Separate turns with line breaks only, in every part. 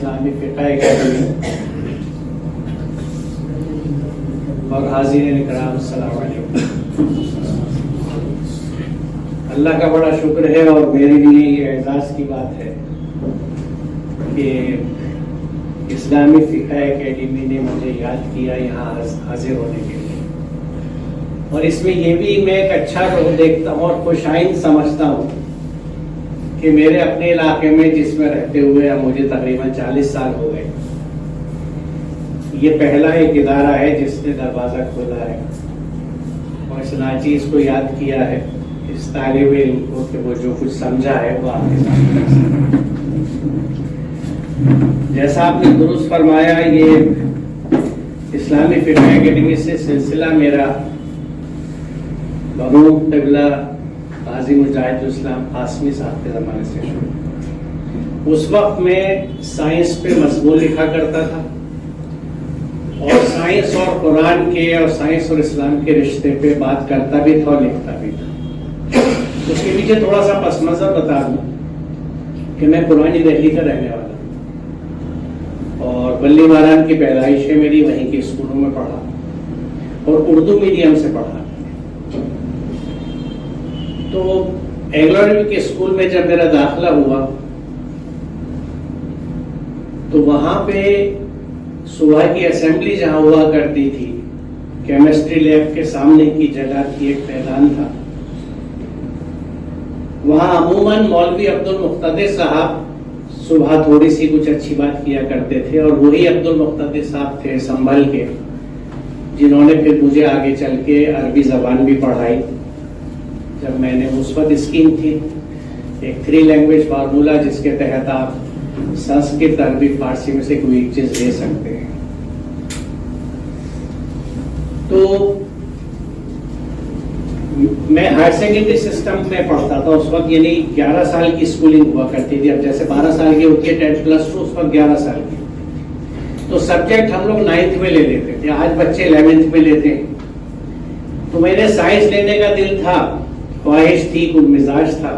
اسلامی فقہ اکیڈمی اور حاضرین کرام السلام علیکم۔ اللہ کا بڑا شکر ہے اور میرے لیے یہ اعزاز کی بات ہے کہ اسلامی فقہ اکیڈمی نے مجھے یاد کیا یہاں حاضر ہونے کے لیے، اور اس میں یہ بھی میں ایک اچھا رخ دیکھتا ہوں اور خوش آئند سمجھتا ہوں کہ میرے اپنے علاقے میں جس میں رہتے ہوئے اب مجھے تقریباً 40 سال ہو گئے، یہ پہلا ایک ادارہ ہے جس نے دروازہ کھولا ہے اور اس ناچیز کو یاد کیا ہے، اس طالب علم کو کہ وہ جو کچھ سمجھا ہے وہ آپ کے سامنے رکھ سکے۔ جیسا آپ نے درست فرمایا، یہ اسلامی فقہ اکیڈمی سے سلسلہ میرا مرحوم قبلہ قاضی مجاہد الاسلام قاسمی صاحب کے زمانے سے شروع۔ اس وقت میں سائنس پہ مضمون لکھا کرتا تھا اور سائنس اور قرآن کے اور سائنس اور اسلام کے رشتے پہ بات کرتا بھی تھا اور لکھتا بھی تھا۔ اس کے پیچھے تھوڑا سا پس منظر بتا دوں کہ میں پرانی دہلی کا رہنے والا ہوں اور بلی ماران کی پیدائش ہے میری، وہیں کے اسکولوں میں پڑھا اور اردو میڈیم سے پڑھا۔ تو اینگلو کے اسکول میں جب میرا داخلہ ہوا تو وہاں پہ صبح کی اسمبلی جہاں ہوا کرتی تھی، کیمسٹری لیب کے سامنے کی جگہ کی ایک میدان تھا، وہاں عموماً مولوی عبد المقتدر صاحب صبح تھوڑی سی کچھ اچھی بات کیا کرتے تھے، اور وہی عبد المقتدر صاحب تھے سنبھل کے جنہوں نے پھر مجھے آگے چل کے عربی زبان بھی پڑھائی۔ جب میں نے اس وقت اسکیم تھی ایک 3 لینگویج فارمولا جس کے تحت آپ سنسکرت عربی فارسی میں سے کوئی ایک چیز لے سکتے ہیں۔ تو میں ہائر سیکنڈری سسٹم میں پڑھتا تھا اس وقت، یعنی 11 سال کی اسکولنگ ہوا کرتی تھی۔ اب جیسے 12 سال کی ہوتی ہے 10+2، اس وقت 11 سال کی۔ تو سبجیکٹ ہم لوگ 9th میں لے لیتے تھے، آج بچے 11th میں لیتے ہیں۔ تو میرے سائنس لینے کا دل تھا، خواہش تھی، کچھ مزاج تھا،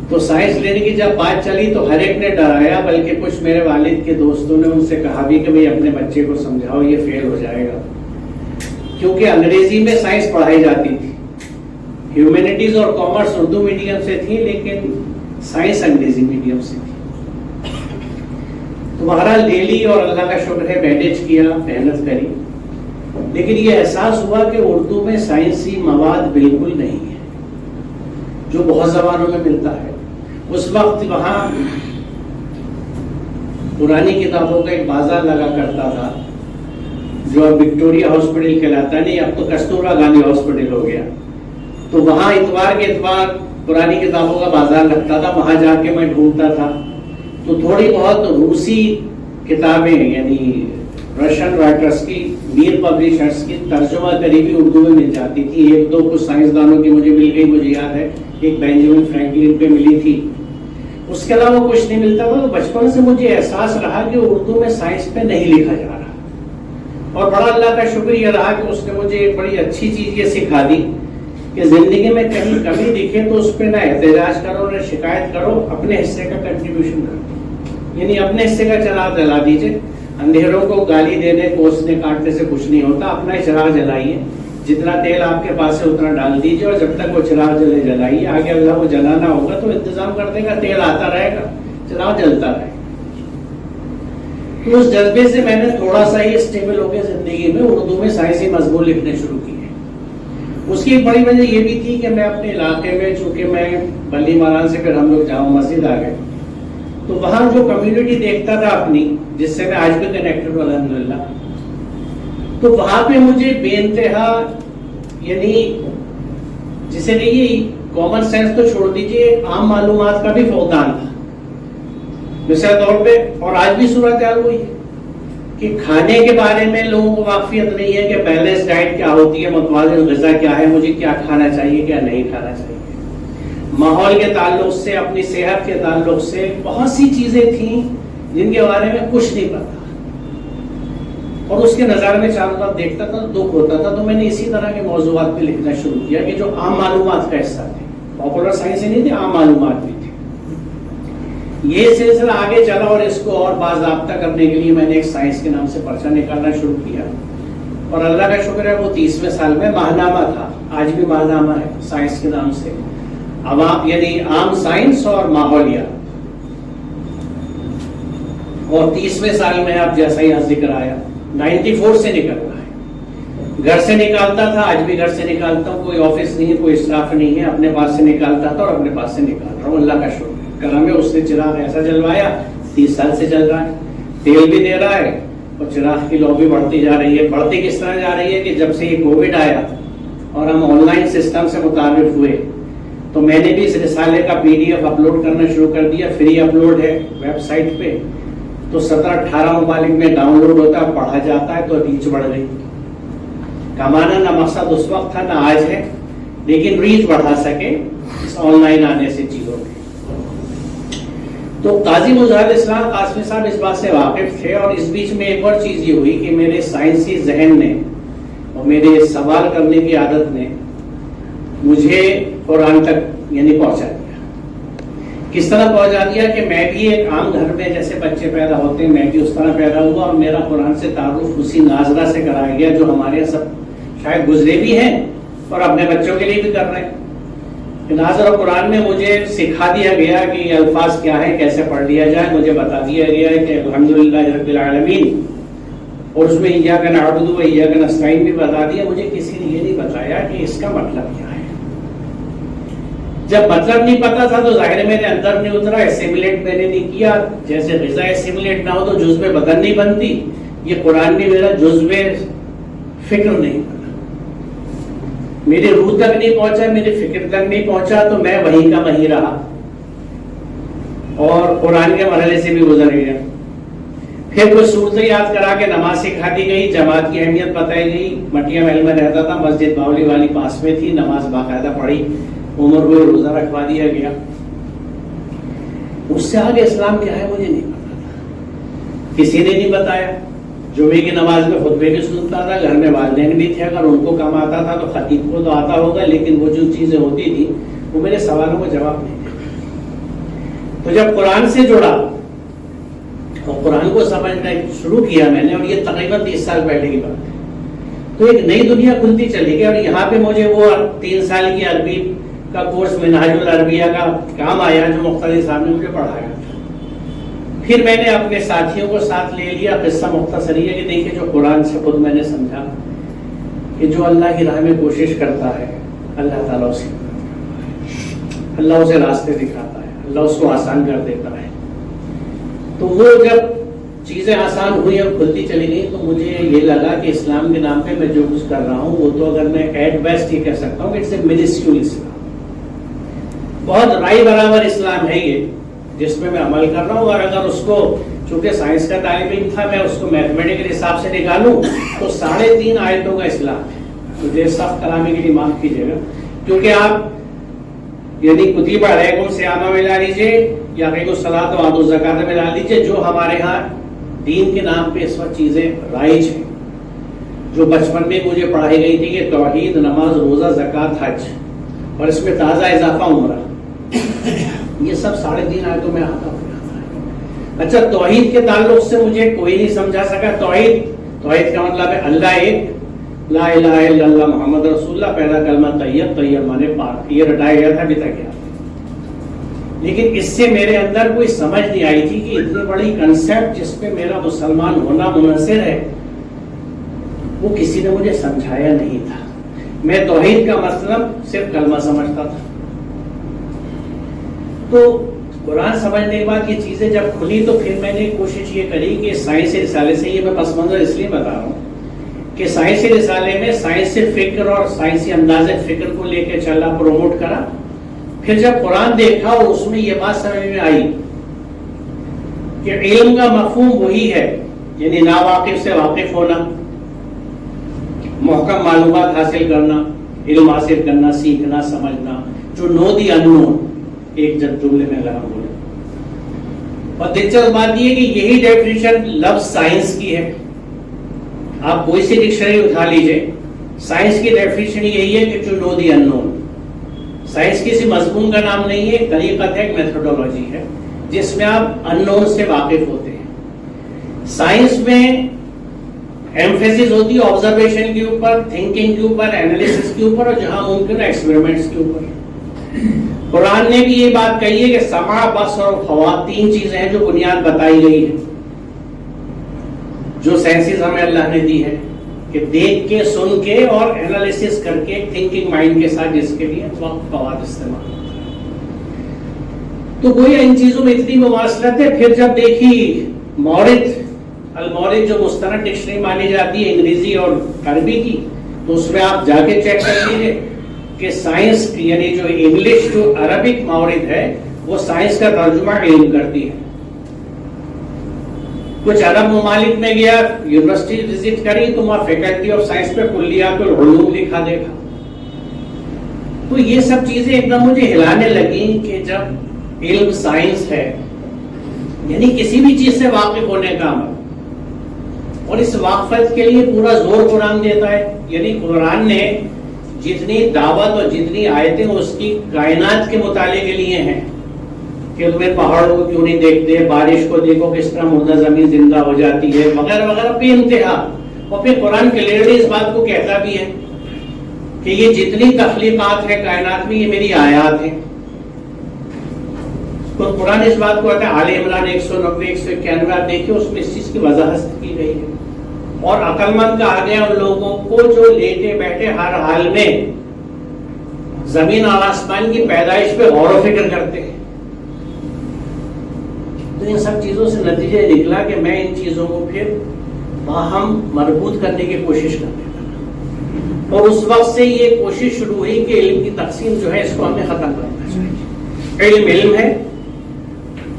تو سائنس لینے کی جب بات چلی تو ہر ایک نے ڈرایا، بلکہ کچھ میرے والد کے دوستوں نے ان سے کہا بھی کہ بھئی اپنے بچے کو سمجھاؤ یہ فیل ہو جائے گا، کیونکہ انگریزی میں سائنس پڑھائی جاتی تھی، ہیومینٹیز اور کامرس اردو میڈیم سے تھی لیکن سائنس انگریزی میڈیم سے تھی۔ تو بہرحال لے لی اور اللہ کا شکر ہے مینیج کیا، محنت کری، لیکن یہ احساس ہوا کہ اردو میں سائنسی مواد بالکل نہیں ہے جو بہت زبانوں میں ملتا ہے۔ اس وقت وہاں پرانی کتابوں کا ایک بازار لگا کرتا تھا جو اب وکٹوریا ہاسپٹل کہلاتا نہیں، اب تو کستورا گاندھی ہاسپٹل ہو گیا۔ تو وہاں اتوار کے اتوار پرانی کتابوں کا بازار لگتا تھا، وہاں جا کے میں ڈھونڈتا تھا تو تھوڑی بہت روسی کتابیں یعنی رشین رائٹرز کی، میر پبلشرز کی ترجمہ قریبی اردو میں مل جاتی تھی۔ 1-2 کچھ سائنسدانوں کی مجھے مل گئی، مجھے یاد ہے ایک بینجامن فرینکلن پہ ملی تھی، اس کے علاوہ کچھ نہیں ملتا تھا۔ تو بچپن سے مجھے احساس رہا کہ اردو میں سائنس پہ نہیں لکھا جا رہا، اور بڑا اللہ کا شکر یہ رہا کہ اس نے مجھے ایک بڑی اچھی چیز یہ سکھا دی کہ زندگی میں کہیں کمی دکھے تو اس پہ نہ احتجاج کرو نہ شکایت کرو، اپنے حصے کا کنٹریبیوشن کرو، یعنی اپنے حصے کا چراغ جلا دیجیے۔ اندھیروں کو گالی دینے کوسنے کاٹنے سے کچھ نہیں ہوتا، اپنا چراغ جلائیے، جتنا تیل آپ کے پاس ہے اتنا ڈال دیجیے، اور جب تک وہ چراغ جلے جلائیے، آگے اللہ کو جلانا ہوگا تو انتظام کر دے گا، تیل آتا رہے گا، چراغ جلتا رہے گا۔ تو اس جذبے سے میں نے تھوڑا سا ہی اسٹیبل ہو کے زندگی میں اردو میں سائنسی مضمون لکھنے شروع کیے۔ اس کی ایک بڑی وجہ یہ بھی تھی کہ میں اپنے علاقے میں، چونکہ میں بلی ماران سے پھر ہم لوگ جامع مسجد آ گئے، تو وہاں جو کمیونٹی دیکھتا تھا اپنی، جس سے میں آج بھی کنیکٹڈ ہوں الحمدللہ، تو وہاں پہ مجھے بے انتہا، یعنی جسے نہیں کامن سینس تو چھوڑ دیجئے، عام معلومات کا بھی فقدان تھا۔ مثال طور پہ، اور آج بھی صورتحال وہی ہے کہ کھانے کے بارے میں لوگوں کو واقفیت نہیں ہے کہ بیلنس ڈائٹ کیا ہوتی ہے، متوازن غذا کیا ہے، مجھے کیا کھانا چاہیے کیا نہیں کھانا چاہیے۔ ماحول کے تعلق سے، اپنی صحت کے تعلق سے بہت سی چیزیں تھیں جن کے بارے میں کچھ نہیں پتا، اور اس کے نظر میں چاروں طرف دیکھتا تھا، دکھ ہوتا تھا۔ تو میں نے اسی طرح کے موضوعات پہ لکھنا شروع کیا کہ جو عام معلومات کا حصہ تھے، پاپولر سائنس ہی نہیں تھے، عام معلومات بھی تھے۔ یہ سلسلہ آگے چلا اور اس کو اور باضابطہ کرنے کے لیے میں نے ایک سائنس کے نام سے پرچہ نکالنا شروع کیا، اور اللہ کا شکر ہے وہ 30ویں سال میں ماہنامہ تھا، آج بھی ماہنامہ ہے سائنس کے نام سے، عوام یعنی عام سائنس اور ماحولیات، اور 30ویں سال میں اب جیسا ہی ذکر آیا 94 سے نکل رہا ہے، گھر سے نکالتا تھا، آج بھی گھر سے نکالتا ہوں، کوئی آفس نہیں ہے، کوئی اسٹاف نہیں ہے، اپنے پاس سے نکالتا تھا اور اپنے پاس سے نکال رہا ہوں، اللہ کا شکر ہے کرم ہے، اس نے چراغ ایسا جلوایا 30 سال سے چل رہا ہے، تیل بھی دے رہا ہے اور چراغ کی لو بھی بڑھتی جا رہی ہے، بڑھتی کس طرح جا رہی ہے کہ جب سے یہ کووڈ آیا اور ہم آن لائن سسٹم سے متعارف ہوئے تو میں نے بھی اس رسالے کا PDF اپلوڈ کرنا شروع کر دیا، فری اپلوڈ ہے ویب سائٹ پہ، تو 17-18 ممالک میں ڈاؤن لوڈ ہوتا ہے، پڑھا جاتا ہے، تو ریچ بڑھ گئی، کمانا نہ مقصد اس وقت تھا نہ آج ہے، لیکن ریچ بڑھا سکے اس آن لائن آنے سے چیزوں میں۔ تو قاضی مظہر اسلام قاسمی صاحب اس بات سے واقف تھے، اور اس بیچ میں ایک اور چیز یہ ہوئی کہ میرے سائنسی ذہن نے اور میرے سوال کرنے کی عادت نے مجھے قرآن تک یعنی پہنچا دیا۔ کس طرح پہنچا دیا کہ میں بھی ایک عام گھر میں جیسے بچے پیدا ہوتے ہیں میں بھی اس طرح پیدا ہوا، اور میرا قرآن سے تعارف اسی ناظرہ سے کرایا گیا جو ہمارے یہاں سب شاید گزرے بھی ہیں اور اپنے بچوں کے لیے بھی کر رہے ہیں۔ ناظرہ قرآن میں مجھے سکھا دیا گیا کہ یہ الفاظ کیا ہے، کیسے پڑھ لیا جائے، مجھے بتا دیا گیا ہے کہ الحمدللہ رب العالمین، اور اس میں ایاک نعبد و ایاک نستعین بھی بتا دیا۔ مجھے کسی نے یہ نہیں بتایا کہ اس کا مطلب کیا ہے۔ جب مطلب نہیں پتا تھا تو ظاہر میرے اندر نہیں اترا، اسیملیٹ میں نے نہیں کیا، جیسے غذا اسیملیٹ نہ ہو تو جزو بدن نہیں بنتی، یہ قرآن بھی میرا جزو فکر نہیں بنا، میری روح تک نہیں پہنچا، میری فکر تک نہیں پہنچا، تو میں وہیں کا وہیں رہا اور قرآن کے مرحلے سے بھی گزر گیا۔ پھر کوئی صورتیں یاد کرا کے نماز سکھا دی گئی، جماعت کی اہمیت بتائی گئی، مٹیا محل میں رہتا تھا، مسجد باولی والی پاس میں تھی، نماز باقاعدہ پڑھی، عمر ہوئے روزہ رکھوا دیا گیا۔ اس سے آگے اسلام کیا ہے مجھے نہیں پتا تھا، کسی نے نہیں بتایا۔ جمعے کی نماز میں خطبے بھی سنتا تھا، گھر میں والدین بھی تھے، اگر ان کو کم آتا تھا تو خطیب کو تو آتا ہوگا، لیکن وہ جو چیزیں ہوتی تھی وہ میرے سوالوں کو جواب نہیں دیتے۔ تو جب قرآن سے جڑا اور قرآن کو سمجھنا شروع کیا میں نے، اور یہ تقریباً 30 سال پہلے کی بات ہے، تو ایک نئی دنیا کھلتی چلی گئی، اور یہاں پہ مجھے وہ 3 سال کی عربی کا کورس منہاج العربیہ کا کام آیا جو مقتدی صاحب نے مجھے پڑھایا۔ پھر میں نے اپنے ساتھیوں کو ساتھ لے لیا۔ قصہ مختصر یہ ہے کہ دیکھیے جو قرآن سے خود میں نے سمجھا کہ جو اللہ کی راہ میں کوشش کرتا ہے اللہ تعالیٰ اسے راستے دکھاتا ہے، اللہ اس کو آسان کر دیتا ہے۔ تو وہ جب چیزیں آسان ہوئی اور کھلتی چلی گئی تو مجھے یہ لگا کہ اسلام کے نام پہ میں جو کچھ کر رہا ہوں وہ تو اگر میں ایٹ بیسٹ یہ کہہ سکتا ہوں کہ اٹس اے منسکیول اسلام، بہت رائی برابر اسلام ہے یہ جس میں عمل کر رہا ہوں، اور اگر اس کو چونکہ سائنس کا طالب علم تھا میں اس کو میتھمیٹیکل حساب سے نکالوں تو 3.5 آیتوں کا اسلام ہے۔ مجھے سخت کلامی کے لیے معاف کیجیے گا، کیونکہ آپ یعنی کتب علیکم صیام ملا لیجیے یا علیکم الصلاۃ و آتوا الزکوٰۃ ملا لیجیے، جو ہمارے ہاں دین کے نام پہ اس وقت چیزیں رائج ہیں، جو بچپن میں مجھے پڑھائی گئی تھی کہ توحید، نماز، روزہ، زکوٰۃ، حج، اور اس میں تازہ اضافہ عمرہ، یہ سب 3.5 آیتوں میں آتا ہو جاتا ہے۔ اچھا توحید کے تعلق سے مجھے کوئی نہیں سمجھا سکا۔ توحید کا مطلب ہے اللہ ایک، لا الہ الا اللہ محمد رسول اللہ، پہلا کلمہ طیب، طیب مانے پاک، یہ رٹایا گیا تھا ابھی تک یاد، لیکن اس سے میرے اندر کوئی سمجھ نہیں آئی تھی کہ اتنی بڑی کنسیپٹ جس پہ میرا مسلمان ہونا منحصر ہے وہ کسی نے مجھے سمجھایا نہیں تھا۔ میں توحید کا مطلب صرف کلمہ سمجھتا تھا۔ تو قرآن سمجھنے کے بعد یہ چیزیں جب کھلی تو پھر میں نے کوشش یہ کری کہ سائنسی رسالے سے، یہ میں پس منظر اس لیے بتا رہا ہوں کہ سائنسی رسالے میں سائنسی فکر اور سائنسی انداز فکر کو لے کے چلا، پروموٹ کرا۔ پھر جب قرآن دیکھا اور اس میں یہ بات سمجھ میں آئی کہ علم کا مفہوم وہی ہے، یعنی ناواقف سے واقف ہونا، محکم معلومات حاصل کرنا، علم حاصل کرنا، سیکھنا، سمجھنا، جو نو دی ان نون، ایک جملے میں اگر ہم بولیں۔ اور دلچسپ بات یہ ہے کہ یہی ڈیفینیشن لفظ سائنس کی ہے۔ آپ کوئی سی ڈکشنری اٹھا لیجئے، سائنس کی ڈیفینیشن یہی ہے کہ to know the in known. Science کسی مضمون کا نام نہیں ہے، ایک طریقت ہے، ایک میتھڈولوجی ہے جس میں آپ اننون سے واقف ہوتے ہیں. سائنس میں ایمفیسس ہوتی ہے آبزرویشن کے اوپر, تھنکنگ کے اوپر, اینالیسس کے اوپر, اور جہاں ممکن ہے ایکسپیریمنٹس کے اوپر. قرآن نے بھی یہ بات کہی ہے کہ سمع, بصر اور فؤاد 3 چیزیں ہیں جو بنیاد بتائی گئی ہے, جو سینسز ہمیں اللہ نے دی ہے کہ دیکھ کے, سن کے اور اینالیسس کر کے تھنکنگ مائنڈ کے ساتھ, جس کے لیے وقت فواد استعمال ہوتا ہے. تو گویا ان چیزوں میں اتنی مواصلت ہے. پھر جب دیکھی مورد, المورد جو مستند ڈکشنری مانی جاتی ہے انگریزی اور عربی کی, تو اس میں آپ جا کے چیک کر لیجیے کہ سائنس یعنی جو انگلش جو عربک مورد ہے وہ سائنس کا ترجمہ علم کرتی ہے. کچھ عرب ممالک میں گیا, یونیورسٹی وزٹ کری, تو وہاں فیکلٹی آف سائنس پہ کلیات العلوم لکھا دیکھا. تو یہ سب چیزیں ایک دم مجھے ہلانے لگیں کہ جب علم سائنس ہے, یعنی کسی بھی چیز سے واقف ہونے کا عمل, اور اس واقفیت کے لیے پورا زور قرآن دیتا ہے. یعنی قرآن نے جتنی دعوت اور جتنی آیتیں اس کی کائنات کے مطالعے کے لیے ہیں کہ تمہیں پہاڑوں کو کیوں نہیں دیکھتے, بارش کو دیکھو کس طرح مردہ زمین زندہ ہو جاتی ہے, وغیرہ وغیرہ, بے انتہا. اور پھر قرآن کلیئرلی اس بات کو کہتا بھی ہے کہ یہ جتنی تخلیقات ہے کائنات میں, یہ میری آیات ہیں. تو قرآن اس بات کو کہتا ہے, آل عمران 190 191 آپ دیکھیں, اس میں اس چیز کی وضاحت کی گئی ہے. اور عقل مند کہا گیا ان لوگوں کو جو لیٹے بیٹھے ہر حال میں زمین اور آسمان کی پیدائش پہ غور و فکر کرتے ہیں. تو ان سب چیزوں سے نتیجہ نکلا کہ میں ان چیزوں کو پھر باہم مربوط کرنے کی کوشش کرنے لگا. اور اس وقت سے یہ کوشش شروع ہوئی کہ علم کی تقسیم جو ہے اس کو ہمیں ختم کرنا چاہیے. علم علم ہے,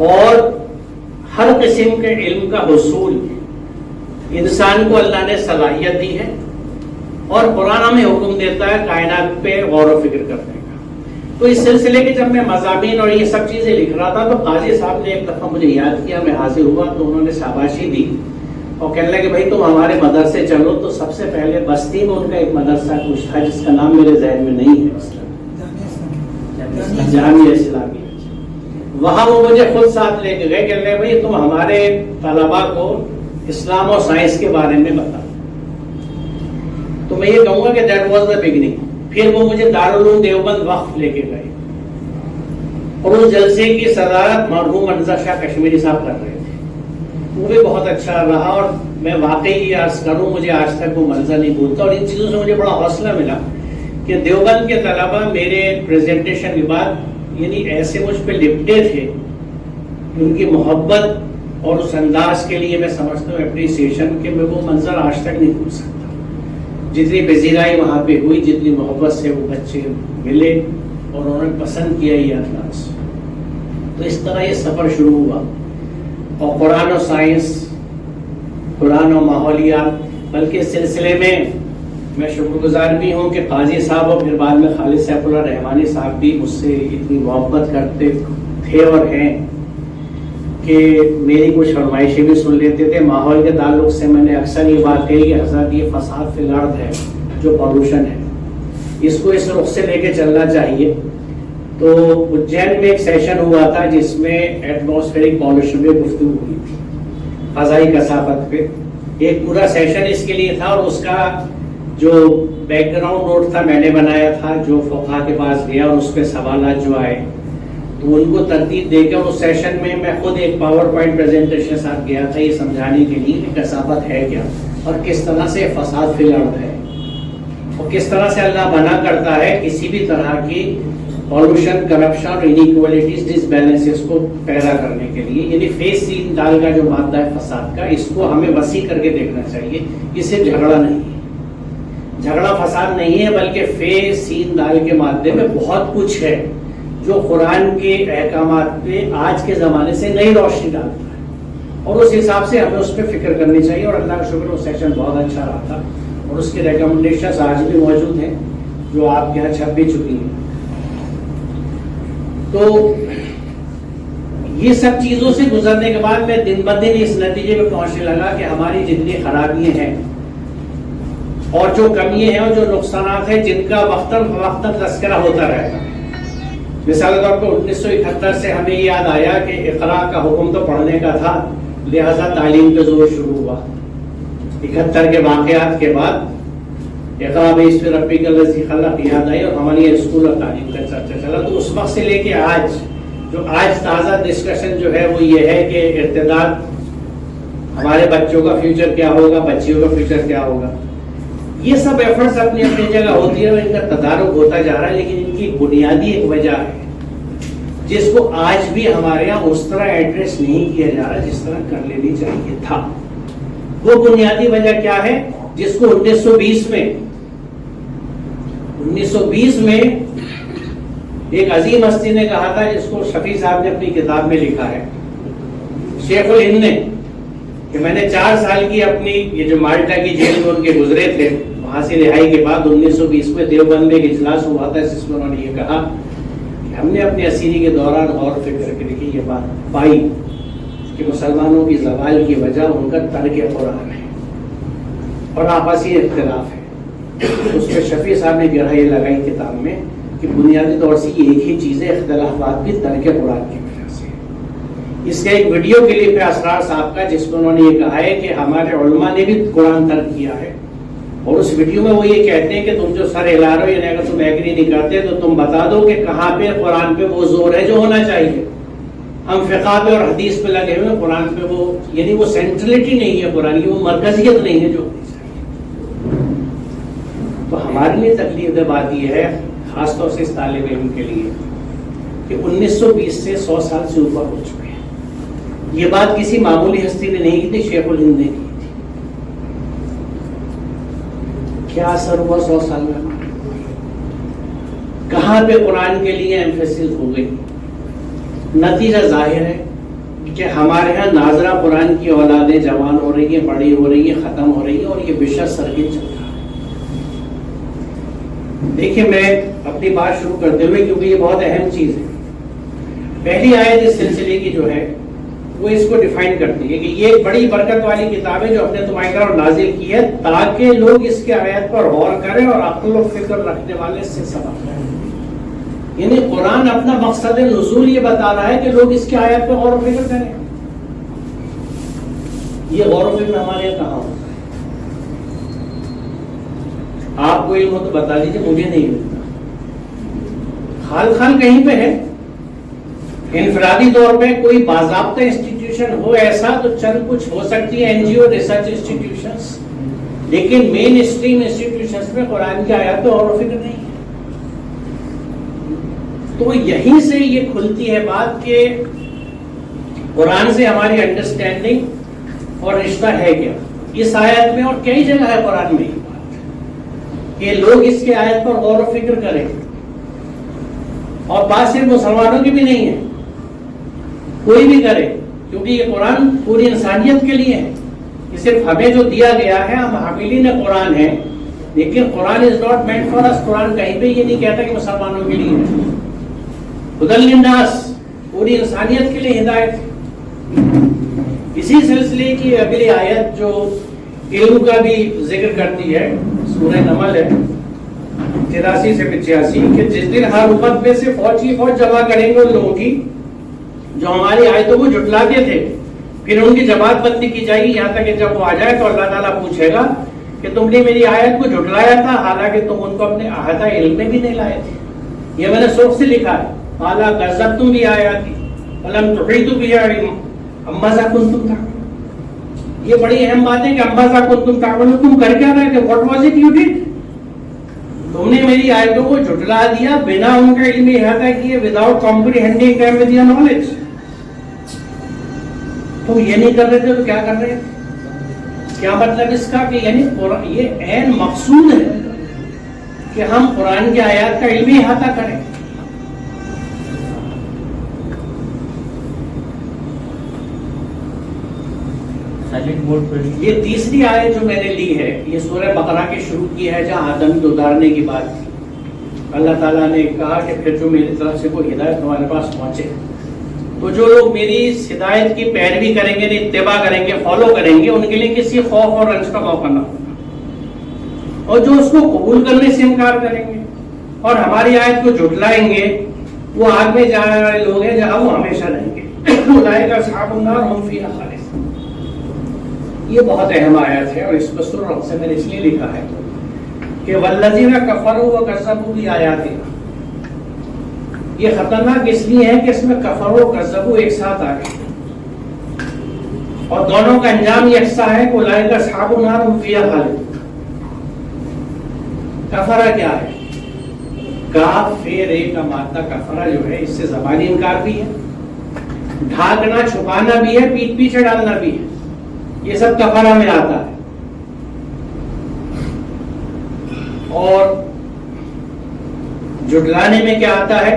اور ہر قسم کے علم کا حصول انسان کو اللہ نے صلاحیت دی ہے, اور قرآن ہمیں حکم دیتا ہے کائنات پہ غور و فکر کرنے کا. تو اس سلسلے کے جب میں مضامین اور یہ سب چیزیں لکھ رہا تھا, تو قاضی صاحب نے ایک دفعہ مجھے یاد کیا, میں حاضر ہوا تو انہوں نے شاباشی دی اور کہنے لگے بھائی تم ہمارے مدرسے چلو. تو سب سے پہلے بستی میں ان کا ایک مدرسہ کچھ تھا جس کا نام میرے ذہن میں نہیں ہے, جامعہ اسلامیہ. وہاں وہ مجھے خود ساتھ لے کے گئے, کہنے لگے بھائی تم ہمارے طلباء کو اسلام اور سائنس کے بارے میں بتا. تو میں یہ کہوں گا کہ دیٹ واز دا بگننگ. پھر وہ مجھے دارالعلوم دیوبند وقف لے کے گئے, اور اس جلسے کی صدارت مرحوم انزا شاہ کشمیری صاحب کر رہے تھے. وہ بھی بہت اچھا رہا, اور میں واقعی یہ عرض کروں, مجھے آج تک وہ منظر نہیں بھولتا. اور ان چیزوں سے مجھے بڑا حوصلہ ملا کہ دیوبند کے طلباء میرے پریزنٹیشن کے بعد یعنی ایسے مجھ پہ لپٹے تھے, ان کی محبت اور اس انداز کے لیے میں سمجھتا ہوں اپریسیشن, کہ میں وہ منظر آج تک نہیں بھول سکتا. جتنی پذیرائی وہاں پہ ہوئی, جتنی محبت سے وہ بچے ملے اور انہوں نے پسند کیا یہ انداز. تو اس طرح یہ سفر شروع ہوا. اور قرآن و سائنس, قرآن و ماحولیات, بلکہ اس سلسلے میں شکر گزار بھی ہوں کہ قاضی صاحب اور پھر بعد میں خالد سیف اللہ رحمانی صاحب بھی مجھ سے اتنی محبت کرتے تھے اور ہیں کہ میری کچھ فرمائشیں بھی سن لیتے تھے. ماحول کے تعلق سے میں نے اکثر یہ بات کہی کہ حضرت یہ فساد فی الارض ہے, جو پالوشن ہے, اس کو اس رخ سے لے کے چلنا چاہیے. تو اجین میں ایک سیشن ہوا تھا جس میں ایٹماسفیرک پالوشن پہ گفتگو ہوئی تھی, فضائی کثافت پہ. ایک پورا سیشن اس کے لیے تھا, اور اس کا جو بیک گراؤنڈ نوٹ تھا میں نے بنایا تھا, جو فقہا کے پاس گیا اور اس پہ سوالات جو آئے تو ان کو ترتیب دے کے. اور اس سیشن میں میں خود ایک پاور پوائنٹ پریزنٹیشن ساتھ گیا تھا یہ سمجھانے کے لیے کہ کثافت ہے کیا, اور کس طرح سے فساد فی الارض ہے, اور کس طرح سے اللہ منع کرتا ہے کسی بھی طرح کی پالوشن, کرپشن اور انیکوالٹیز, ڈس بیلنسز کو پیدا کرنے کے لیے. یعنی فیس سین دال کا جو مادہ ہے فساد کا, اس کو ہمیں وسیع کر کے دیکھنا چاہیے. یہ صرف جھگڑا نہیں ہے, جھگڑا فساد نہیں ہے, بلکہ فیس سین دال کے مادے میں بہت کچھ ہے جو قرآن کے احکامات پہ آج کے زمانے سے نئی روشنی ڈالتا ہے, اور اس حساب سے ہمیں اس پہ فکر کرنی چاہیے. اور اللہ کا شکر وہ سیشن بہت اچھا رہا تھا, اور اس کی ریکمنڈیشنز آج بھی موجود ہیں جو آپ کے یہاں چھپ بھی چکی ہیں. تو یہ سب چیزوں سے گزرنے کے بعد میں دن بدن اس نتیجے پہ پہنچنے لگا کہ ہماری جتنی خرابیاں ہیں اور جو کمیاں ہیں اور جو نقصانات ہیں جن کا وقتاً فوقتاً تذکرہ ہوتا رہتا ہے, مثال کے طور پہ 1971 سے ہمیں یاد آیا کہ اقرا کا حکم تو پڑھنے کا تھا، لہذا تعلیم پہ زور شروع ہوا۔ 71 کے واقعات کے بعد اقرا باسم ربک الذی خلق یاد آئی اور ہماری اسکول اور تعلیم کا چرچا چلا۔ تو اس وقت سے لے کے آج تازہ ڈسکشن جو ہے وہ یہ ہے کہ ارتداد، ہمارے بچوں کا فیوچر کیا ہوگا، بچیوں کا فیوچر کیا ہوگا۔ یہ سب ایفرٹس اپنی اپنی جگہ ہوتی ہے اور ان کا تدارک ہوتا جا رہا ہے، لیکن ان کی بنیادی ایک وجہ ہے جس کو آج بھی ہمارے یہاں اس طرح ایڈریس نہیں کیا جا رہا جس طرح کر لینی چاہیے تھا۔ وہ بنیادی وجہ کیا ہے جس کو 1920 میں ایک عظیم ہستی نے کہا تھا، جس کو شفیع صاحب نے اپنی کتاب میں لکھا ہے، شیخ الہند نے، کہ میں نے 4 سال کی اپنی یہ جو مالٹا کی جیل میں ان کے گزرے تھے، وہاں سے رہائی کے بعد 1920 میں دیوبند میں ایک اجلاس ہوا تھا جس میں انہوں نے یہ کہا کہ ہم نے اپنی اسیری کے دوران غور فکر کر کے یہ بات پائی کہ مسلمانوں کی زوال کی وجہ ان کا ترک قرآن ہے اور آپسی اختلاف ہے۔ اس پہ شفیع صاحب نے گہرائی لگائی کتاب میں کہ بنیادی طور سے ایک ہی چیز ہے، اختلافات بھی ترک قرآن کی وجہ سے۔ اس کا ایک ویڈیو کلپ ہے اسرار صاحب کا جس میں انہوں نے یہ کہا ہے کہ ہمارے علماء نے بھی قرآن ترک کیا ہے، اور اس ویڈیو میں وہ یہ کہتے ہیں کہ تم جو سر ہلا رہے ہو، یعنی اگر تم ایگری نہیں کرتے تو تم بتا دو کہ کہاں پہ قرآن پہ وہ زور ہے جو ہونا چاہیے۔ ہم فقہ پہ اور حدیث پہ لگے ہوئے، قرآن پہ وہ یعنی وہ سینٹرلٹی نہیں ہے قرآن کی، وہ مرکزیت نہیں ہے جو ہونی چاہیے۔ تو ہمارے لیے تکلیف دہ بات یہ ہے، خاص طور سے اس طالب علم کے لیے، کہ 1920 سے 100 سال سے اوپر ہو چکے ہیں۔ یہ بات کسی معمولی ہستی نے نہیں کی تھی، شیخ الہند نے کی تھی۔ کیا اثر ہوا 100 سال میں؟ کہاں پہ قرآن کے لیے ایمفیسس ہو گئی؟ نتیجہ ظاہر ہے کہ ہمارے ہاں ناظرہ قرآن کی اولادیں جوان ہو رہی ہیں، بڑی ہو رہی ہیں، ختم ہو رہی ہیں، اور یہ بشر سرگن چل رہا ہے۔ دیکھیں، میں اپنی بات شروع کرتے ہوئے، کیونکہ یہ بہت اہم چیز ہے، پہلی آیت اس سلسلے کی جو ہے وہ اس کو ڈیفائن کرتی ہے کہ یہ ایک بڑی برکت والی کتاب ہے جو اپنے تمہاری طرف نازل کی ہے تاکہ لوگ اس کے آیت پر غور کریں اور عقل و فکر رکھنے والے سے سبق لیں۔ یعنی قرآن اپنا مقصد نزول یہ بتا رہا ہے کہ لوگ اس کی آیت پر غور و فکر کریں۔ یہ غور و فکر ہمارے یہاں کہاں ہوتا ہے؟ آپ کو علم ہو تو بتا دیجیے، مجھے نہیں ملتا۔ خال کہیں پہ ہے، انفرادی طور پہ کوئی باضابطہ انسٹیٹیوشن ہو ایسا تو چند کچھ ہو سکتی ہے، این جی او، ریسرچ انسٹیٹیوشنز، لیکن مین اسٹریم انسٹیٹیوشنز میں قرآن کی آیات پہ غور و فکر نہیں ہے۔ تو یہیں سے یہ کھلتی ہے بات کہ قرآن سے ہماری انڈرسٹینڈنگ اور رشتہ ہے کیا۔ اس آیت میں اور کئی جگہ ہے قرآن میں یہ بات کہ لوگ اس کی آیت پر غور و فکر کریں، اور بات صرف مسلمانوں کی بھی نہیں ہے، کوئی بھی کرے، کیونکہ یہ قرآن پوری انسانیت کے لیے ہے۔ یہ صرف ہمیں جو دیا گیا ہے، ہم حاملین قرآن ہیں، لیکن قرآن از ناٹ مینٹ فار اس۔ قرآن کہیں پہ یہ نہیں کہتا کہ مسلمانوں کے لیے ہے، ہدی للناس، پوری انسانیت کے لیے ہدایت ہے۔ اسی سلسلے کی اگلی آیت جو علم کا بھی ذکر کرتی ہے، سورہ نمل ہے 83 سے 85، کہ جس دن ہر امت میں سے فوج جمع کریں گے ان لوگوں کی جو ہماری آیتوں کو جھٹلاتے تھے، پھر ان کی جماعت بندی کی جائے گی، یہاں تک کہ جب وہ آ جائے تو اللہ تعالیٰ پوچھے گا کہ تم نے میری آیت کو جھٹلایا تھا حالانکہ تم ان کو اپنے احاطہ علم میں بھی نہیں لائے تھے۔ یہ میں نے سوچ سے لکھا ہے، قَالَ كَذَّبْتُمْ بِآيَاتِي وَلَمْ تُحِيطُوا بِهَا عِلْمًا مَاذَا كُنتُمْ تَعْمَلُونَ۔ یہ بڑی اہم بات ہے کہ مَاذَا كُنتُمْ تَعْمَلُونَ، تم کر کیا رہے تھے، what was it you did؟ تم نے میری آیتوں کو جھٹلا دیا بنا ان کا علم احاطہ کیے، without comprehending them with your knowledge۔ تم یہ نہیں کر رہے تھے تو کیا کر رہے تھے؟ کیا مطلب اس کا کہ یعنی یہ عین مقصود ہے کہ ہم قرآن کی آیات کا علمی احاطہ کریں۔ یہ تیسری آیت جو میں نے لی ہے، یہ سورہ بقرہ کے شروع کی ہے جہاں آدم کو اتارنے کی بات تھی۔ اللہ تعالیٰ نے کہا کہ پھر جو میری طرف سے کوئی ہدایت تمہارے پاس پہنچے تو جو لوگ میری اس ہدایت کی پیروی کریں گے، اتباع کریں گے، فالو کریں گے، ان کے لیے کسی خوف اور رنج کا موقع نہ ہوگا، اور جو اس کو قبول کرنے سے انکار کریں گے اور ہماری آیت کو جھٹلائیں گے وہ آگ میں جانے والے لوگ ہیں جہاں وہ ہمیشہ رہیں گے. اولئک اصحاب النار هم فیہا خالدون. یہ بہت اہم آیت ہے اور اس کو سورہ سے میں نے اس لیے لکھا ہے کہ والذین کفروا وکذبوا بآیاتنا. یہ خطرناک اس لیے ہے کہ اس میں کفروا وکذبوا ایک ساتھ آ گئے اور دونوں کا انجام یکساں ہے کہ اولئک اصحاب النار هم فیہا خالدون. کفرہ کیا ہے؟ کاف فیر کا مادہ کفرہ جو ہے اس سے زبانی انکار بھی ہے, ڈھانکنا چھپانا بھی ہے, پیٹ پیچھے ڈالنا بھی ہے. یہ سب کفرہ میں آتا ہے. اور جھٹلانے میں کیا آتا ہے؟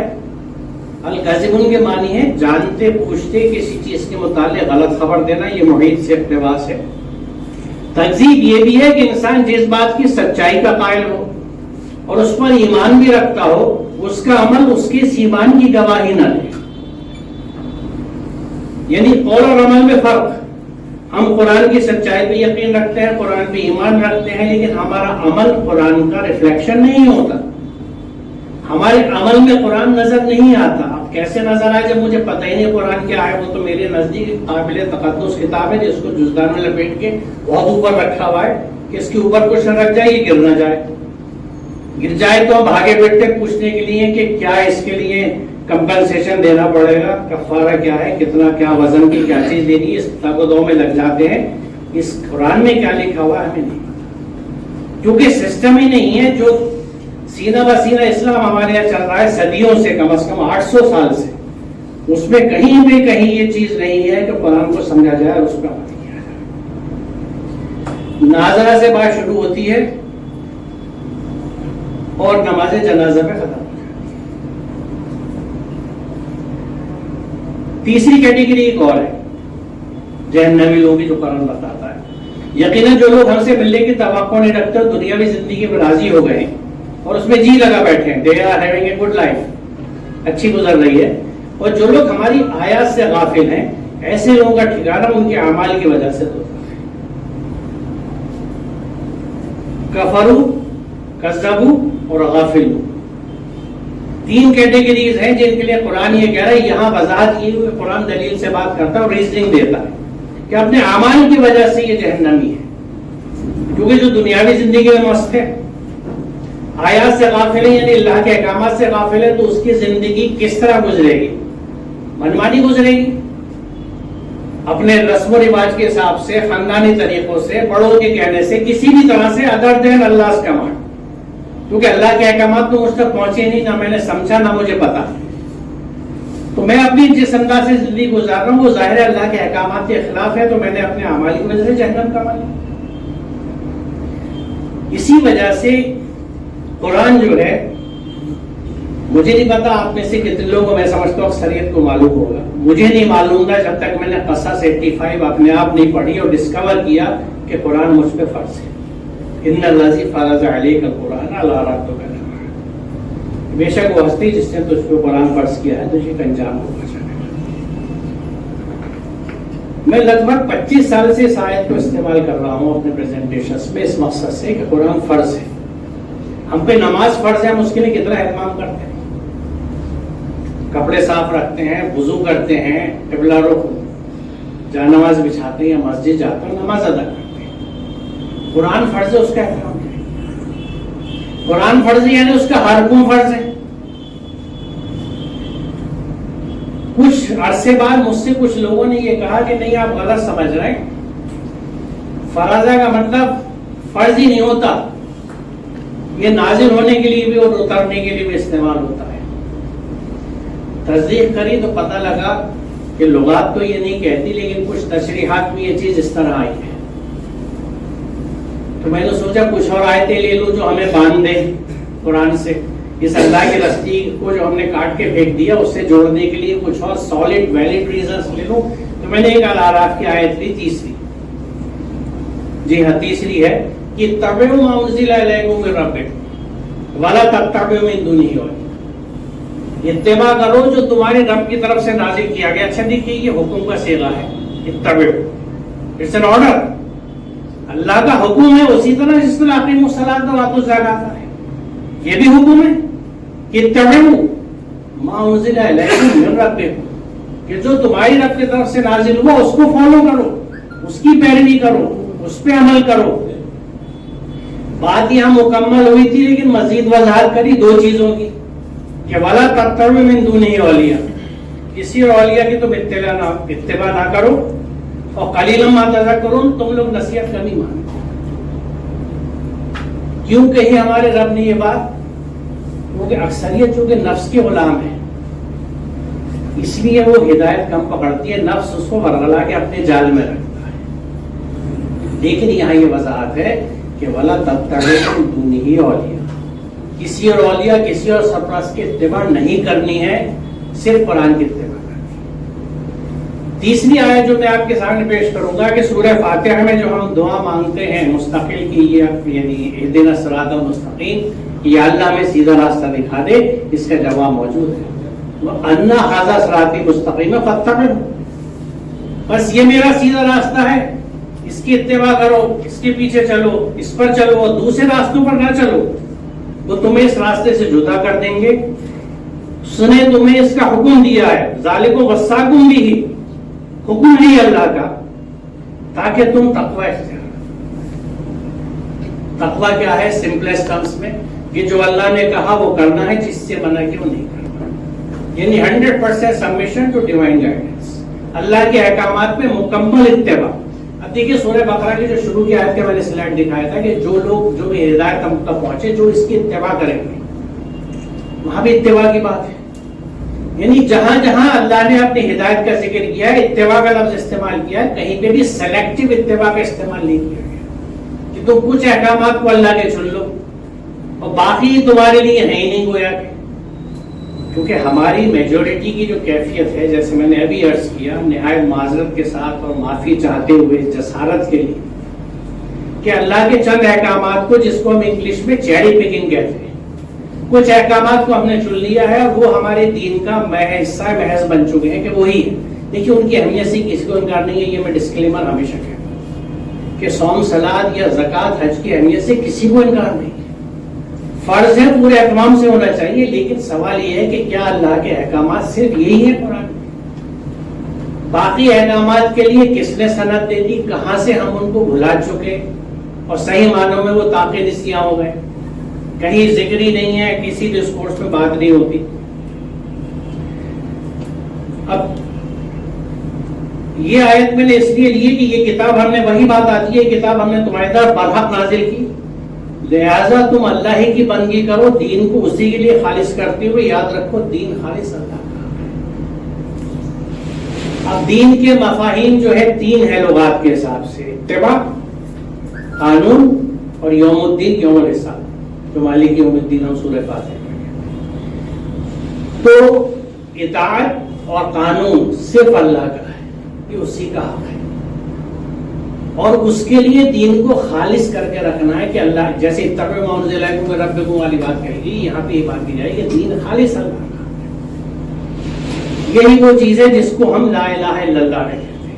الکاذبون کے معنی ہے جانتے پوچھتے کسی چیز کے متعلق غلط خبر دینا. یہ محیط سے اقتباس ہے. تکذیب یہ بھی ہے کہ انسان جس بات کی سچائی کا قائل ہو اور اس پر ایمان بھی رکھتا ہو, اس کا عمل اس کے اس ایمان کی گواہی نہ دے. یعنی قول اور عمل میں فرق. ہم قرآن کی سچائی پہ یقین رکھتے ہیں, قرآن پہ ایمان رکھتے ہیں, لیکن ہمارا عمل قرآن کا ریفلیکشن نہیں ہوتا. ہمارے عمل میں قرآن نظر نہیں آتا. اب کیسے نظر آئے جب مجھے پتہ ہی نہیں قرآن کیا ہے؟ وہ تو میرے نزدیک قابل تقدس کتاب ہے جس کو جزدان میں لپیٹ کے بہت اوپر رکھا ہوا ہے کہ اس کے اوپر کچھ نہ رکھ جائے, یہ گر نہ جائے. گر جائے تو ہم بھاگے بیٹھتے پوچھنے کے لیے کہ کیا اس کے لیے کمپنسیشن دینا پڑے گا, کفارہ کیا ہے, کتنا کیا وزن کی کیا چیز دینی ہے. اس تک و دو میں لگ جاتے ہیں. اس قرآن میں کیا لکھا ہوا ہمیں نہیں, کیونکہ سسٹم ہی نہیں ہے. جو سینہ بہ سینہ اسلام ہمارے یہاں چل رہا ہے صدیوں سے, کم از کم 800 سال سے, اس میں کہیں بھی کہیں یہ چیز نہیں ہے کہ قرآن کو سمجھا جائے اور اس کا عمل کیا جائے. ناظرہ سے بات شروع ہوتی ہے اور نماز جنازہ پہ ختم. تیسری کیٹیگری ایک اور ہے جہنمی لوگ جو قرآن بتاتا ہے. یقیناً جو لوگ ہم سے ملنے کی توقع نہیں رکھتے اور دنیاوی زندگی میں راضی ہو گئے اور اس میں جی لگا بیٹھے ہیں, they are having a good life, اچھی گزر رہی ہے. اور جو لوگ ہماری آیات سے غافل ہیں, ایسے لوگوں کا ٹھکانہ ان کے اعمال کی وجہ سے ہوتا ہے. کفروا, کذبوا اور غافلوا, تین کیٹیگریز ہیں جن کے لیے قرآن یہ کہہ رہا ہے. یہاں وضاحت کی ہوئی قرآن دلیل سے بات کرتا ہے اور ریزننگ دیتا ہے کہ اپنے اعمال کی وجہ سے یہ جہنمی ہے, کیونکہ جو دنیاوی زندگی میں مست ہے, آیات سے غافل ہے, یعنی اللہ کے احکامات سے غافل ہے, تو اس کی زندگی کس طرح گزرے گی؟ منمانی گزرے گی, اپنے رسم و رواج کے حساب سے, خاندانی طریقوں سے, بڑوں کے کہنے سے, کسی بھی طرح سے ادر دین اللہ کا مان. کیونکہ اللہ کے احکامات تو مجھ تک پہنچے نہیں, نہ میں نے سمجھا, نہ مجھے پتا, تو میں اپنی جس انداز سے زندگی گزار رہا ہوں وہ ظاہر ہے اللہ کے احکامات کے خلاف ہے, تو میں نے اپنے اعمال کی وجہ سے جہنم کما لی. اسی وجہ سے قرآن جو ہے, مجھے نہیں پتا آپ میں سے کتنے لوگوں کو, میں سمجھتا ہوں اکثریت کو معلوم ہوگا, مجھے نہیں معلوم تھا جب تک میں نے قصص 85 اپنے آپ نہیں پڑھی اور ڈسکور کیا کہ قرآن مجھ پہ فرض ہے. ان الذی فرض علیک القرآن لا رادہ لہ. بے شک وہ ہستی جس نے تجھ پہ قرآن فرض کیا ہے تجھے کا انجام ہوگا. میں لگ بھگ 25 سال سے اس آیت کو استعمال کر رہا ہوں اپنے پریزنٹیشنز میں اس مقصد سے کہ قرآن فرض ہے, ہم پہ نماز فرض ہے, ہم اس کے لیے کتنا اہتمام کرتے ہیں, کپڑے صاف رکھتے ہیں, وضو کرتے ہیں, قبلہ رخ جا نماز بچھاتے ہیں یا مسجد جاتے ہیں, نماز ادا کرتے ہیں. قرآن فرض ہے, اس کا احترام کریں. قرآن فرض ہے یعنی اس کا ہر حکم فرض ہے. کچھ عرصے بعد مجھ سے کچھ لوگوں نے یہ کہا کہ نہیں آپ غلط سمجھ رہے ہیں, فرضہ کا مطلب فرض ہی نہیں ہوتا, یہ نازل ہونے کے لیے بھی اور اترنے کے لیے بھی استعمال ہوتا ہے. تصدیق کری تو پتہ لگا کہ لغات تو یہ نہیں کہتی, لیکن کچھ تشریحات میں یہ چیز اس طرح آئی ہے. تو میں نے سوچا کچھ اور آیتیں لے لوں جو ہمیں باندھ دیں قرآن سے, اس اللہ کی رسی کو جو ہم نے کاٹ کے پھینک دیا اس سے جوڑنے کے لیے کچھ اور سالڈ ویلڈ ریزنز لے لوں. تو میں نے ایک الاعراف کی آیت لی, تیسری, جی ہاں تیسری ہے کہ اتبعوا ما انزل الیکم من ربکم ولا تتبعوا من دونہ, اتباع کرو جو تمہارے رب کی طرف سے نازل کیا گیا. اچھا دیکھیے یہ حکم کا صیغہ ہے, اتبعوا, اٹس این آرڈر, اللہ کا حکم ہے. اسی طرح جس طرح اقیموا الصلاۃ وآتوا الزکاۃ ہے, یہ بھی حکم ہے کہ اتبعوا, ما انزل الیکم من ربکم، کہ جو تمہاری رب کی طرف سے نازل ہوا اس کو فالو کرو، اس کی پیروی کرو، اس پہ عمل کرو۔ بات یہاں مکمل ہوئی تھی، لیکن مزید وضاحت کری دو چیزوں کی کہ وَلَا تَتَّبِعُوا مِن دُونِهِ أَوْلِيَاءَ، کسی اور اولیاء کی تم اتباع نہ کرو، اور قلیلا ما تذکرون، تم لوگ نصیحت کا نہیں مانتے۔ کیوں کہی ہمارے رب نے یہ بات؟ کیونکہ اکثریت چونکہ نفس کے غلام ہے، اس لیے وہ ہدایت کم پکڑتی ہے، نفس اس کو ورغلا کے اپنے جال میں رکھتا ہے۔ لیکن یہاں یہ وضاحت ہے کہ وَلَا تَتَّبِعُوا مِن دُونِهِ أَوْلِيَاءَ، کسی اور اولیاء کسی اور سرپرست کی اتباع نہیں کرنی ہے، صرف قرآن کی اتباع کرنی ہے۔ تیسری آیت جو میں آپ کے سامنے پیش کروں گا کہ سورہ فاتحہ میں جو ہم دعا مانگتے ہیں مستقل کی، یعنی اہدنا الصراط المستقیم، یا اللہ میں سیدھا راستہ دکھا دے، اس کا جواب موجود ہے، وَأَنَّ هَذَا صِرَاطِي مُسْتَقِيمًا فَاتَّبِعُوهُ، بس یہ میرا سیدھا راستہ ہے، اس کی اتباع کرو، اس کے پیچھے چلو، اس پر چلو، اور دوسرے راستوں پر نہ چلو، وہ تمہیں اس راستے سے جدا کر دیں گے۔ سنے تمہیں اس کا حکم دیا ہے، ذالکم وصاکم بہ، حکم ہے اللہ کا، تاکہ تم تقوی اختیار کرو۔ تقوی کیا ہے؟ سمپلیسٹ ٹرمز میں کہ جو اللہ نے کہا وہ کرنا ہے، جس سے منع کیا وہ نہیں کرنا، یعنی 100% سبمیشن ٹو ڈیوائن گائیڈنس، اللہ کے احکامات میں مکمل اتباع۔ اب دیکھیے سورہ بقرہ کی جو شروع کی آیت کے میں نے سلائڈ دکھایا تھا کہ جو لوگ جو بھی ہدایت ہم تک پہنچے، جو اس کی اتباع کریں گے، وہاں بھی اتباع کی بات ہے، یعنی جہاں جہاں اللہ نے اپنی ہدایت کا ذکر کیا ہے، اتباع کا لفظ استعمال کیا ہے، کہیں پہ بھی سلیکٹو اتباع کا استعمال نہیں کیا گیا کہ تم کچھ احکامات کو اللہ کے چن لو اور باقی تمہارے لیے ہے ہی نہیں گویا کہ، کیونکہ ہماری میجورٹی کی جو کیفیت ہے، جیسے میں نے ابھی عرض کیا، نہایت معذرت کے ساتھ اور معافی چاہتے ہوئے جسارت کے لیے، کہ اللہ کے چند احکامات کو، جس کو ہم انگلش میں چیری پکنگ کہتے ہیں، کچھ احکامات کو ہم نے چن لیا ہے اور وہ ہمارے دین کا حصہ محض بن چکے ہیں کہ وہی ہے۔ دیکھیے ان کی اہمیت سے کسی کو انکار نہیں ہے، یہ میں ڈسکلیمر ہمیشہ کہتا ہوں کہ صوم، صلاۃ یا زکوٰۃ، حج کی اہمیت سے کسی کو انکار نہیں ہے، فرض ہے، پورے اہتمام سے ہونا چاہیے، لیکن سوال یہ ہے کہ کیا اللہ کے احکامات صرف یہی ہے قرآن میں؟ باقی احکامات کے لیے کس نے سند دے دی؟ کہاں سے ہم ان کو بھلا چکے اور صحیح معنوں میں وہ طاقے نسیاں ہو گئے؟ کہیں ذکر ہی نہیں ہے، کسی ڈسکورس میں بات نہیں ہوتی۔ اب یہ آیت میں نے اس لیے لی کہ یہ کتاب ہم نے، وہی بات آتی ہے، کتاب ہم نے تمہاری طرف برحق نازل کی، لہذا تم اللہ ہی کی بندگی کرو، دین کو اسی کے لیے خالص کرتے ہوئے، یاد رکھو دین خالص اللہ کا۔ اب دین کے مفاہیم جو ہے تین ہے لغات کے حساب سے، اتباع، قانون اور یوم الدین، یوم الحساب، جو مالک یوم الدین ہم سورہ فاتحہ میں۔ تو اطاعت اور قانون صرف اللہ کا ہے، یہ اسی کا حق ہے، اور اس کے لیے دین کو خالص کر کے رکھنا ہے کہ اللہ، جیسے اتبعوا ما انزل الیکم من ربکم والی بات کہی گئی، یہاں پہ یہ بات کی جائے کہ دین خالص اللہ کا ہے۔ یہی وہ چیز ہے جس کو ہم لا الہ الا اللہ کہتے ہیں،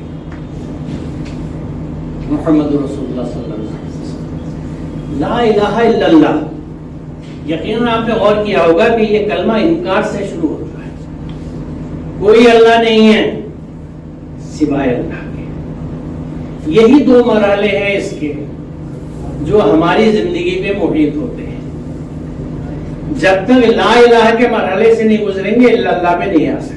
محمد رسول اللہ صلی اللہ علیہ وسلم، لا الہ الا اللہ۔ یقیناً آپ نے غور کیا ہوگا کہ یہ کلمہ انکار سے شروع ہوتا ہے، کوئی اللہ نہیں ہے سوائے اللہ کے۔ یہی دو مرحلے ہیں اس کے جو ہماری زندگی میں محیط ہوتے ہیں۔ جب تک لا الہ کے مرحلے سے نہیں گزریں گے، اللہ پہ نہیں آ سکتے۔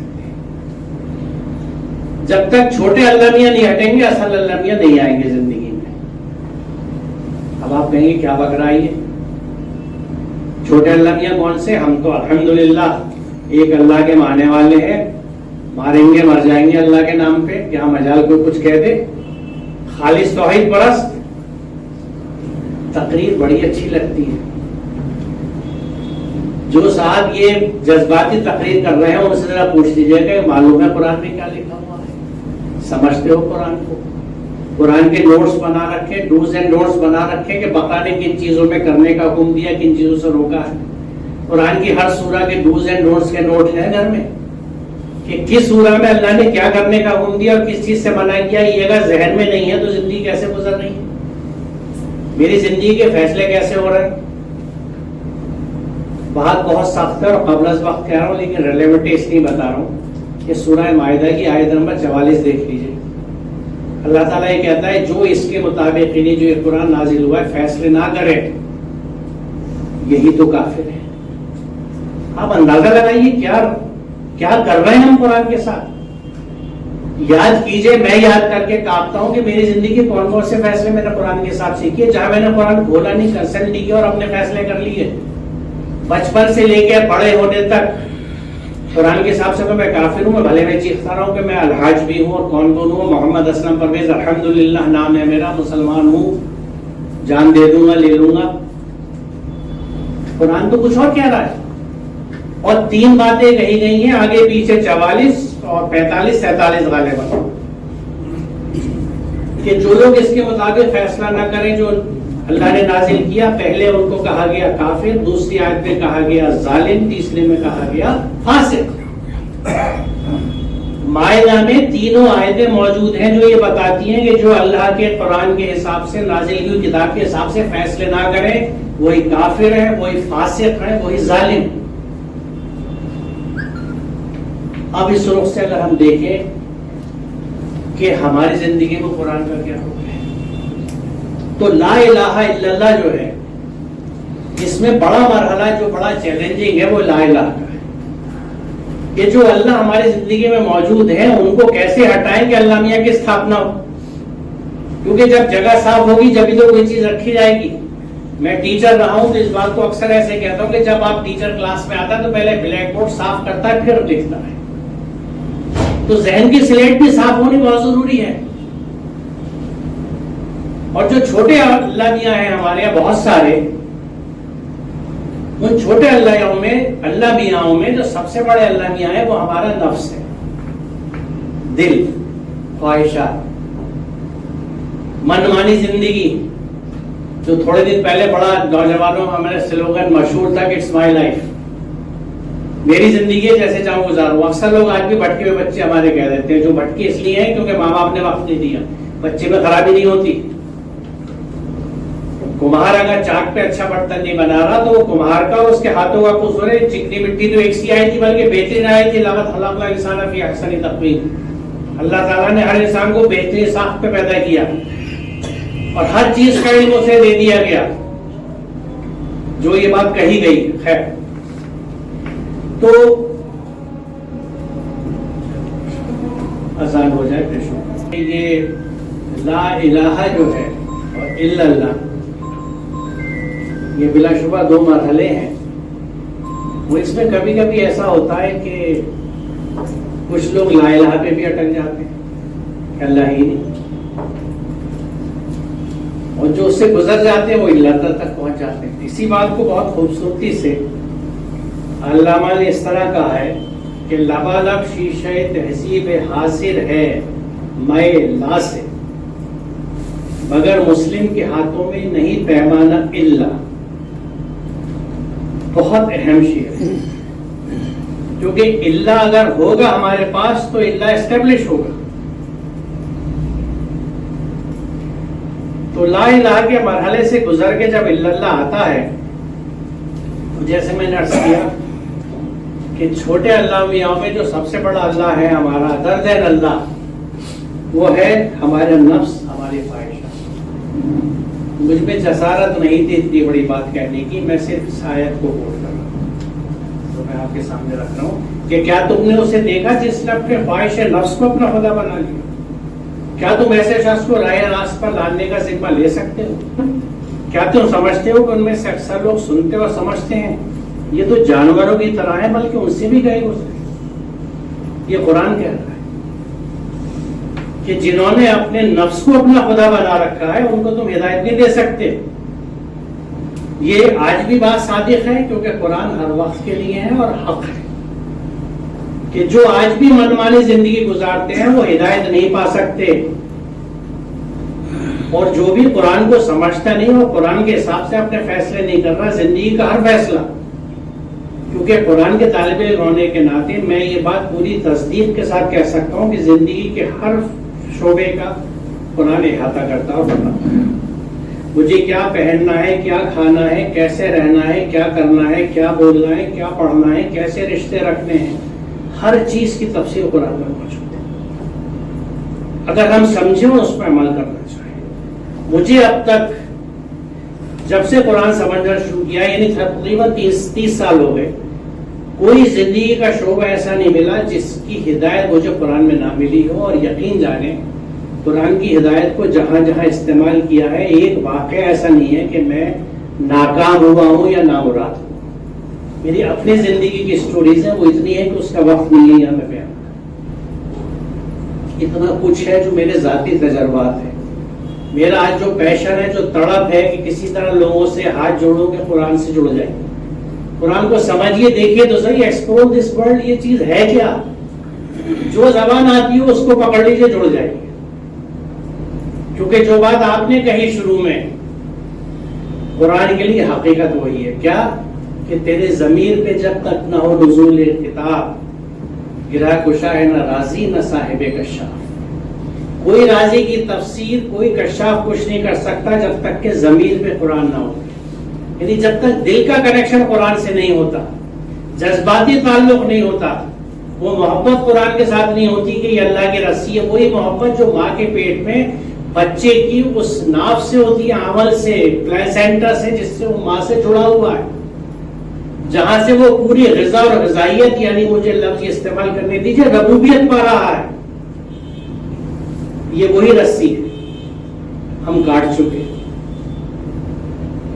جب تک چھوٹے اللہ میاں نہیں ہٹیں گے، اصل اللہ میاں نہیں آئیں گے زندگی میں۔ اب آپ کہیں گے کیا بکرائی ہے؟ چھوٹے اللہ میاں کون سے؟ ہم تو الحمدللہ ایک اللہ کے ماننے والے ہیں، ماریں گے مر جائیں گے اللہ کے نام پہ، کیا مجال کوئی کچھ کہہ دے، خالص توحید پرست۔ تقریر بڑی اچھی لگتی ہے، جو صاحب یہ جذباتی تقریر کر رہے ہیں ان سے ذرا پوچھ لیجیے کہ معلوم ہے قرآن میں کیا لکھا ہوا ہے؟ سمجھتے ہو قرآن کو؟ قرآن کے نوٹس بنا رکھے، ڈوز اینڈ ڈونٹس بنا رکھے کہ بقرہ نے کن چیزوں میں کرنے کا حکم دیا، کن چیزوں سے روکا ہے۔ قرآن کی ہر سورہ کے ڈوز اینڈ ڈونٹس کے نوٹ ہیں گھر میں کہ کس سورہ میں اللہ نے کیا کرنے کا حکم دیا اور کس چیز سے منع کیا۔ یہ اگر ذہن میں نہیں ہے تو زندگی کیسے گزر رہی ہے؟ میری زندگی کے فیصلے کیسے ہو رہے ہیں؟ بات بہت سخت ہے اور قبل از وقت کہہ رہا ہوں، لیکن ریلیونٹ اس لیے بتا رہا ہوں کہ سورہ مائدہ کی آیت نمبر 44 دیکھ لیجیے. اللہ تعالیٰ یہ کہتا ہے جو اس کے مطابق یعنی جو یہ قرآن نازل ہوا ہے فیصلے نہ کرے یہی تو کافر ہے. آپ اندازہ لگائیے کیا کر رہے ہیں ہم قرآن کے ساتھ. یاد کیجئے، میں یاد کر کے کانپتا ہوں کہ میری زندگی کون کون سے فیصلے میں نے قرآن کے ساتھ سیکھیے جہاں میں نے قرآن کھولا نہیں، کنسلٹ نہیں کیا اور اپنے فیصلے کر لیے. بچپن سے لے کے بڑے ہونے تک قرآن کے حساب سے تو میں کافر ہوں. میں بھلے میں چیختا رہا ہوں کہ میں الحاج بھی ہوں اور کون ہوں، محمد اسلم پرویز الحمدللہ نام ہے میرا، مسلمان ہوں، جان دے دوں گا لے لوں گا. قرآن تو کچھ اور کہہ رہا ہے. اور 3 باتیں کہی گئی ہیں آگے پیچھے 44 اور 45 47 غالباً، کہ جو لوگ اس کے مطابق فیصلہ نہ کریں جو اللہ نے نازل کیا، پہلے ان کو کہا گیا کافر، دوسری آیت میں کہا گیا ظالم، تیسرے میں کہا گیا فاسق. مائدہ میں تینوں آیتیں موجود ہیں جو یہ بتاتی ہیں کہ جو اللہ کے قرآن کے حساب سے نازل ہوئی کتاب کے حساب سے فیصلے نہ کریں وہی کافر ہے، وہی فاسق ہے، وہی ظالم. اب اس رخ سے اگر ہم دیکھیں کہ ہماری زندگی میں قرآن کا کیا حکم ہے، تو لا الہ الا اللہ جو ہے اس میں بڑا مرحلہ جو بڑا چیلنجنگ ہے وہ لا الہ کا ہے. کہ جو اللہ ہماری زندگی میں موجود ہے ان کو کیسے ہٹائیں کہ اللہ میاں کی استھاپنا ہو. کیونکہ جب جگہ صاف ہوگی جبھی تو کوئی چیز رکھی جائے گی. میں ٹیچر رہا ہوں تو اس بات کو اکثر ایسے کہتا ہوں کہ جب آپ ٹیچر کلاس میں آتا ہے تو پہلے بلیک بورڈ صاف کرتا ہے پھر لکھتا ہے. تو ذہن کی سلیٹ بھی صاف ہونی بہت ضروری ہے. اور جو چھوٹے اللہ میاں ہیں ہمارے یہاں بہت سارے، ان چھوٹے اللہ میاں میں جو سب سے بڑے اللہ میاں ہیں وہ ہمارا نفس ہے، دل، خواہشات، منمانی زندگی. جو تھوڑے دن پہلے بڑا نوجوانوں میں ہمارا سلوگن مشہور تھا کہ اٹس مائی لائف، میری زندگی ہے جیسے چاہوں گزاروں. اکثر لوگ آج بھی بھٹکے ہوئے بچے ہمارے کہہ دیتے ہیں، جو بھٹکے اس لیے ہیں کیونکہ ماں باپ نے وقت نہیں دیا. بچے میں خرابی نہیں ہوتی. کمہار اگر چاک پہ اچھا برتن نہیں بنا رہا تو وہ کمہار کا اس کے ہاتھوں کا قصور ہے. چکنی مٹی تو ایک سی آئی تھی بلکہ بہترین آئی تھی. لقد خلقنا الانسان فی احسن تقویم. اللہ تعالیٰ نے ہر انسان کو بہترین ساخت پہ پیدا کیا اور ہر چیز کا علم اسے دے دیا گیا. جو یہ بات کہی گئی خیر، تو آسان ہو جائے پھر یہ لا الہ جو ہے اور الا اللہ، یہ بلا شبہ 2 مرحلے ہیں. وہ اس میں کبھی کبھی ایسا ہوتا ہے کہ کچھ لوگ لا الہ پہ بھی اٹک جاتے ہیں کہ اللہ ہی نہیں، اور جو اس سے گزر جاتے ہیں وہ اللہ تک پہنچ جاتے ہیں. اسی بات کو بہت خوبصورتی سے علامہ نے اس طرح کہا ہے کہ لبالب شیشہ تہذیب حاصل ہے میں لا سے، مگر مسلم کے ہاتھوں میں نہیں پیمانہ الا. بہت اہم شعر ہے، کیونکہ الا اگر ہوگا ہمارے پاس تو الا اسٹیبلش ہوگا. تو لا الہ کے مرحلے سے گزر کے جب الا اللہ آتا ہے، جیسے میں نے عرض کیا کہ چھوٹے اللہ میاں میں جو سب سے بڑا اللہ ہے ہمارا درد اللہ، وہ ہے ہمارا نفس، ہماری خواہشات. مجھ میں جسارت نہیں تھی اتنی بڑی بات کہنے کی، میں صرف اس آیت کو کوٹ کر رہا ہوں تو میں آپ کے سامنے رکھ رہا ہوں کہ کیا تم نے اسے دیکھا جس نے اپنے خواہش نفس کو اپنا خدا بنا لیا؟ کیا تم ایسے شخص کو راہ راست پر لانے کا ذمہ لے سکتے ہو؟ کیا تم سمجھتے ہو کہ ان میں سے اکثر لوگ سنتے اور سمجھتے ہیں یہ تو جانوروں کی طرح ہے بلکہ ان سے بھی گئے گزرے؟ یہ قرآن کہہ رہا ہے کہ جنہوں نے اپنے نفس کو اپنا خدا بنا رکھا ہے ان کو تم ہدایت نہیں دے سکتے. یہ آج بھی بات صادق ہے کیونکہ قرآن ہر وقت کے لیے ہے اور حق ہے کہ جو آج بھی منمانی زندگی گزارتے ہیں وہ ہدایت نہیں پا سکتے. اور جو بھی قرآن کو سمجھتا نہیں اور قرآن کے حساب سے اپنے فیصلے نہیں کر رہا زندگی کا ہر فیصلہ، کیونکہ قرآن کے طالب علم ہونے کے ناطے میں یہ بات پوری تصدیق کے ساتھ کہہ سکتا ہوں کہ زندگی کے ہر شعبے کا قرآن احاطہ کرتا اور بتاتا ہے. مجھے کیا پہننا ہے، کیا کھانا ہے، کیسے رہنا ہے، کیا کرنا ہے، کیا بولنا ہے، کیا پڑھنا ہے، کیسے رشتے رکھنے ہیں، ہر چیز کی تفصیل قرآن میں موجود ہے۔ اگر ہم سمجھیں اور اس پر عمل کرنا چاہیں، مجھے اب تک جب سے قرآن سمجھنا شروع کیا، یعنی تقریباً 30 سال ہو گئے، کوئی زندگی کا شعبہ ایسا نہیں ملا جس کی ہدایت مجھے قرآن میں نہ ملی ہو۔ اور یقین جانیں قرآن کی ہدایت کو جہاں جہاں استعمال کیا ہے، ایک واقعہ ایسا نہیں ہے کہ میں ناکام ہوا ہوں یا نامراد ہوں۔ میری اپنی زندگی کی سٹوریز ہیں، وہ اتنی ہے کہ اس کا وقت نہیں ہے یہاں میں بیان کروں۔ اتنا کچھ ہے جو میرے ذاتی تجربات ہیں۔ میرا آج جو پیشن ہے، جو تڑپ ہے کہ کسی طرح لوگوں سے ہاتھ جوڑوں کہ قرآن سے جڑ جائیں، قرآن کو سمجھیے، دیکھیے تو صحیح، ایکسپلور دس ورلڈ، یہ چیز ہے کیا؟ جو زبان آتی ہے اس کو پکڑ لیجیے، جڑ جائیے۔ کیونکہ جو بات آپ نے کہی شروع میں، قرآن کے لیے حقیقت وہی ہے، کیا کہ تیرے ضمیر پہ جب تک نہ ہو نزول کتاب، گرہ کشا ہے نہ راضی نہ صاحب کشاف۔ کوئی راضی کی تفسیر، کوئی کشاف کچھ نہیں کر سکتا جب تک کہ ضمیر پہ قرآن نہ ہو، یعنی جب تک دل کا کنیکشن قرآن سے نہیں ہوتا، جذباتی تعلق نہیں ہوتا، وہ محبت قرآن کے ساتھ نہیں ہوتی کہ یہ اللہ کی رسی ہے۔ وہی محبت جو ماں کے پیٹ میں بچے کی اس ناف سے ہوتی ہے، عمل سے، پلیسینٹا سے، جس سے وہ ماں سے جڑا ہوا ہے، جہاں سے وہ پوری غذا اور غذائیت، یعنی مجھے لفظ استعمال کرنے دیجیے، ربوبیت پا رہا ہے۔ یہ وہی رسی ہے، ہم کاٹ چکے۔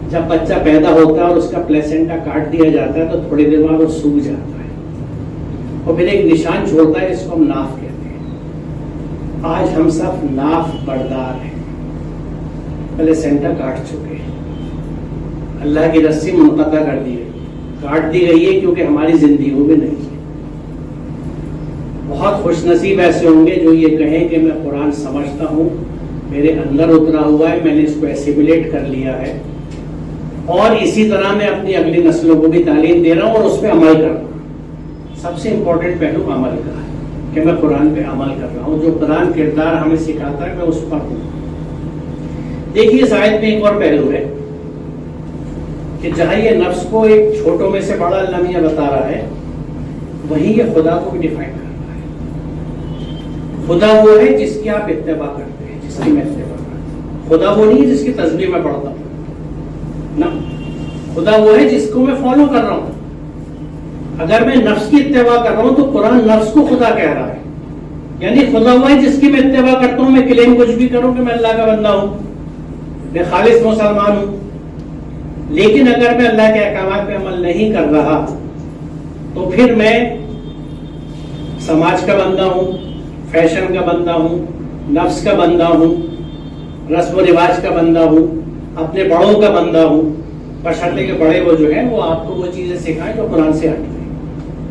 جب بچہ پیدا ہوتا ہے اور اس کا پلیسینٹا کاٹ دیا جاتا ہے تو تھوڑی دیر بعد وہ سوکھ جاتا ہے اور پھر ایک نشان چھوڑتا ہے جس کو ہم ناف کہتے ہیں۔ آج ہم سب ناف بردار ہیں، پلیسینٹا کاٹ چکے ہیں، اللہ کی رسی منقطع کر دی گئی، کاٹ دی گئی ہے کیونکہ ہماری زندگیوں میں نہیں ہے۔ بہت خوش نصیب ایسے ہوں گے جو یہ کہیں کہ میں قرآن سمجھتا ہوں، میرے اندر اترا ہوا ہے، میں نے اس کو ایسیمولیٹ کر لیا ہے، اور اسی طرح میں اپنی اگلی نسلوں کو بھی تعلیم دے رہا ہوں اور اس پہ عمل کر رہا ہوں۔ سب سے امپورٹنٹ پہلو عمل کا ہے کہ میں قرآن پہ عمل کر رہا ہوں، جو قرآن کردار ہمیں سکھاتا ہے میں اس پر ہوں۔ دیکھیے اس آیت میں ایک اور پہلو ہے کہ جہاں یہ نفس کو ایک چھوٹوں میں سے بڑا اللہ میاں بتا رہا ہے، وہیں یہ خدا کو بھی ڈیفائن کر رہا ہے۔ خدا وہ ہے جس کی آپ اتباع کرتے ہیں، جس کی میں اتباع کرتا ہوں۔ خدا وہ نہیں ہے جس کی تسبیح میں پڑھتا ہوں، نہ، خدا وہ ہے جس کو میں فالو کر رہا ہوں۔ اگر میں نفس کی اتباع کر رہا ہوں تو قرآن نفس کو خدا کہہ رہا ہے، یعنی خدا وہ ہے جس کی میں اتباع کرتا ہوں۔ میں کلیم کچھ بھی کروں کہ میں اللہ کا بندہ ہوں، میں خالص مسلمان ہوں، لیکن اگر میں اللہ کے احکامات پہ عمل نہیں کر رہا تو پھر میں سماج کا بندہ ہوں، فیشن کا بندہ ہوں، نفس کا بندہ ہوں، رسم و رواج کا بندہ ہوں، اپنے بڑوں کا بندہ ہوں، بشرطے کے بڑے وہ جو ہیں وہ آپ کو وہ چیزیں سکھائیں جو قرآن سے ہٹتی ہیں۔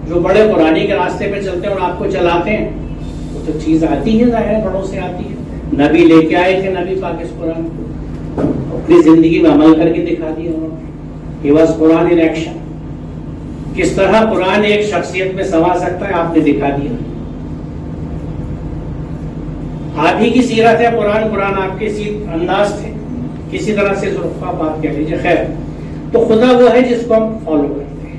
جو بڑے قرآنی کے راستے پہ چلتے ہیں اور آپ کو چلاتے ہیں، وہ تو چیز آتی ہے، ظاہر بڑوں سے آتی ہے۔ نبی لے کے آئے تھے، نبی پاک اس قرآن کو اپنی زندگی میں عمل کر کے دکھا دیا انہوں نے۔ He was Quran in action۔ کس طرح قرآن ایک شخصیت میں سما سکتا ہے آپ نے دکھا دیا۔ آپ ہی کی سیرت ہے قرآن، قرآن آپ کے انداز تھے، کسی طرح سے ذوالفقار بات کہہ لیجیے۔ خیر، تو خدا وہ ہے جس کو ہم فالو کرتے ہیں۔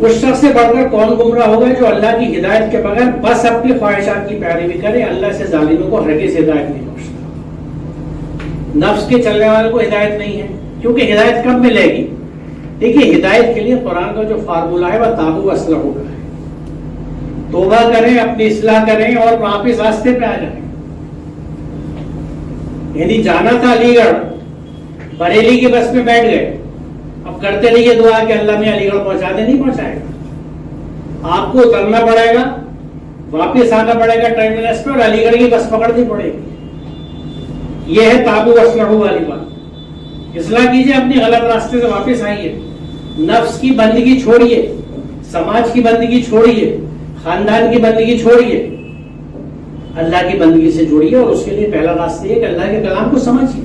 اس شخص سے بڑھ کر کون گمراہ ہوگا جو اللہ کی ہدایت کے بغیر بس اپنی خواہشات کی پیروی کرے۔ اللہ سے ظالموں کو ہرگز ہدایت نہیں بخشتا۔ نفس کے چلنے والے کو ہدایت نہیں ہے، کیونکہ ہدایت کب ملے گی؟ دیکھیے ہدایت کے لیے قرآن کا جو فارمولہ ہے وہ تابو اسلحہ کا ہے۔ توبہ کریں، اپنی اصلاح کریں اور واپس راستے پہ آ جائیں۔ یعنی جانا تھا علی گڑھ، بریلی کی بس میں بیٹھ گئے، اب کرتے رہیے دعا کہ اللہ میں علی گڑھ پہنچا دے، نہیں پہنچائے گا۔ آپ کو اترنا پڑے گا، واپس آنا پڑے گا ٹرمینس پہ، اور علی گڑھ کی بس پکڑنی پڑے گی۔ یہ ہے تابو اسلحہ والی بات۔ اصلاح کیجیے، اپنی غلط راستے سے واپس آئیے، نفس کی بندگی چھوڑیے، سماج کی بندگی چھوڑیے، خاندان کی بندگی چھوڑیے، اللہ کی بندگی سے جوڑیے۔ اور اس کے لیے پہلا راستہ یہ کہ اللہ کے کلام کو سمجھیے،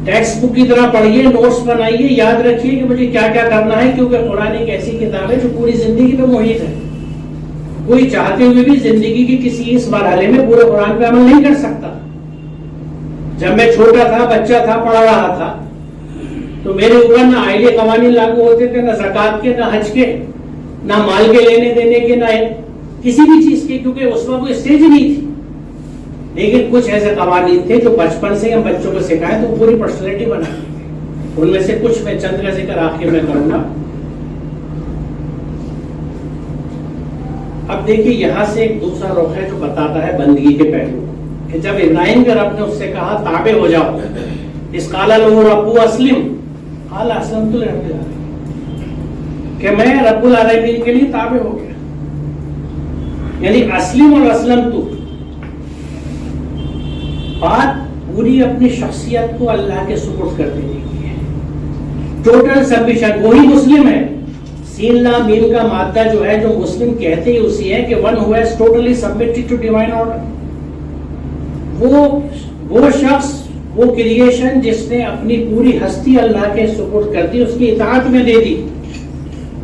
ٹیکسٹ بک کی طرح پڑھیے، نوٹس بنائیے، یاد رکھیے کہ مجھے کیا کیا کرنا ہے، کیونکہ قرآن ایک ایسی کتاب ہے جو پوری زندگی پہ محیط ہے۔ کوئی چاہتے ہوئے بھی زندگی کی کسی اس مرحلے میں پورے قرآن پہ عمل نہیں کر سکتا۔ جب میں چھوٹا تھا، بچہ تھا، پڑھ رہا تھا، تو میرے اوپر نہ آئلی قوانین لاگو ہوتے تھے، نہ زکوٰۃ کے، نہ حج کے، نہ مال کے لینے دینے کے، نہ کسی بھی چیز کے، کیونکہ اس وقت کوئی اسٹیج نہیں تھی. لیکن کچھ ایسے قوانین تھے جو بچپن سے ہم بچوں کو سکھائے تو پوری پرسنالٹی بنا. ان میں سے کچھ میں چند کا ذکر آخر میں کروں گا. اب دیکھیے یہاں سے ایک دوسرا رخ ہے جو بتاتا ہے بندگی کے پہلو، کہ جب ابراہیم کے رب نے اس سے کہا تابع ہو جاؤ، اس قال لہ ربہ اسلم قال اسلمت لرب العالمین، کہ میں رب العالمین کے لیے تابع ہو گیا. یعنی اسلم اور اسلمت، بات پوری اپنی شخصیت کو اللہ کے سپرد کر دینے کی ہے. Total submission. وہی مسلم ہے. سین لام میم کا مادہ جو ہے جو مسلم کہتے ہی اسی ہے کہ one who has totally submitted to divine order. وہ شخص، وہ کریشن جس نے اپنی پوری ہستی اللہ کے سپرد کر دی، اس کی اطاعت میں دے دی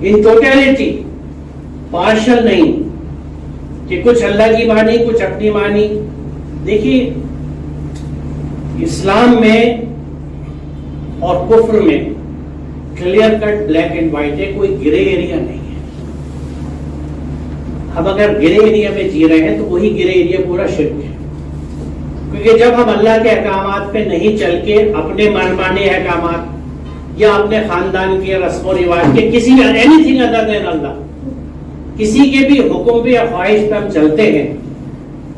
ان ٹوٹیلٹی، پارشل نہیں کہ کچھ اللہ کی مانی کچھ اپنی مانی. دیکھیے اسلام میں اور کفر میں clear cut black and white ہے، کوئی گرے ایریا نہیں ہے. ہم اگر گرے ایریا میں جی رہے ہیں تو وہی گرے ایریا پورا شرک ہے. کیونکہ جب ہم اللہ کے احکامات پہ نہیں چل کے اپنے من مانے احکامات یا اپنے خاندان کے رسم و رواج کے کسی اینی تھنگ ادر دین اللہ، کسی کے بھی حکم پہ یا خواہش پہ ہم چلتے ہیں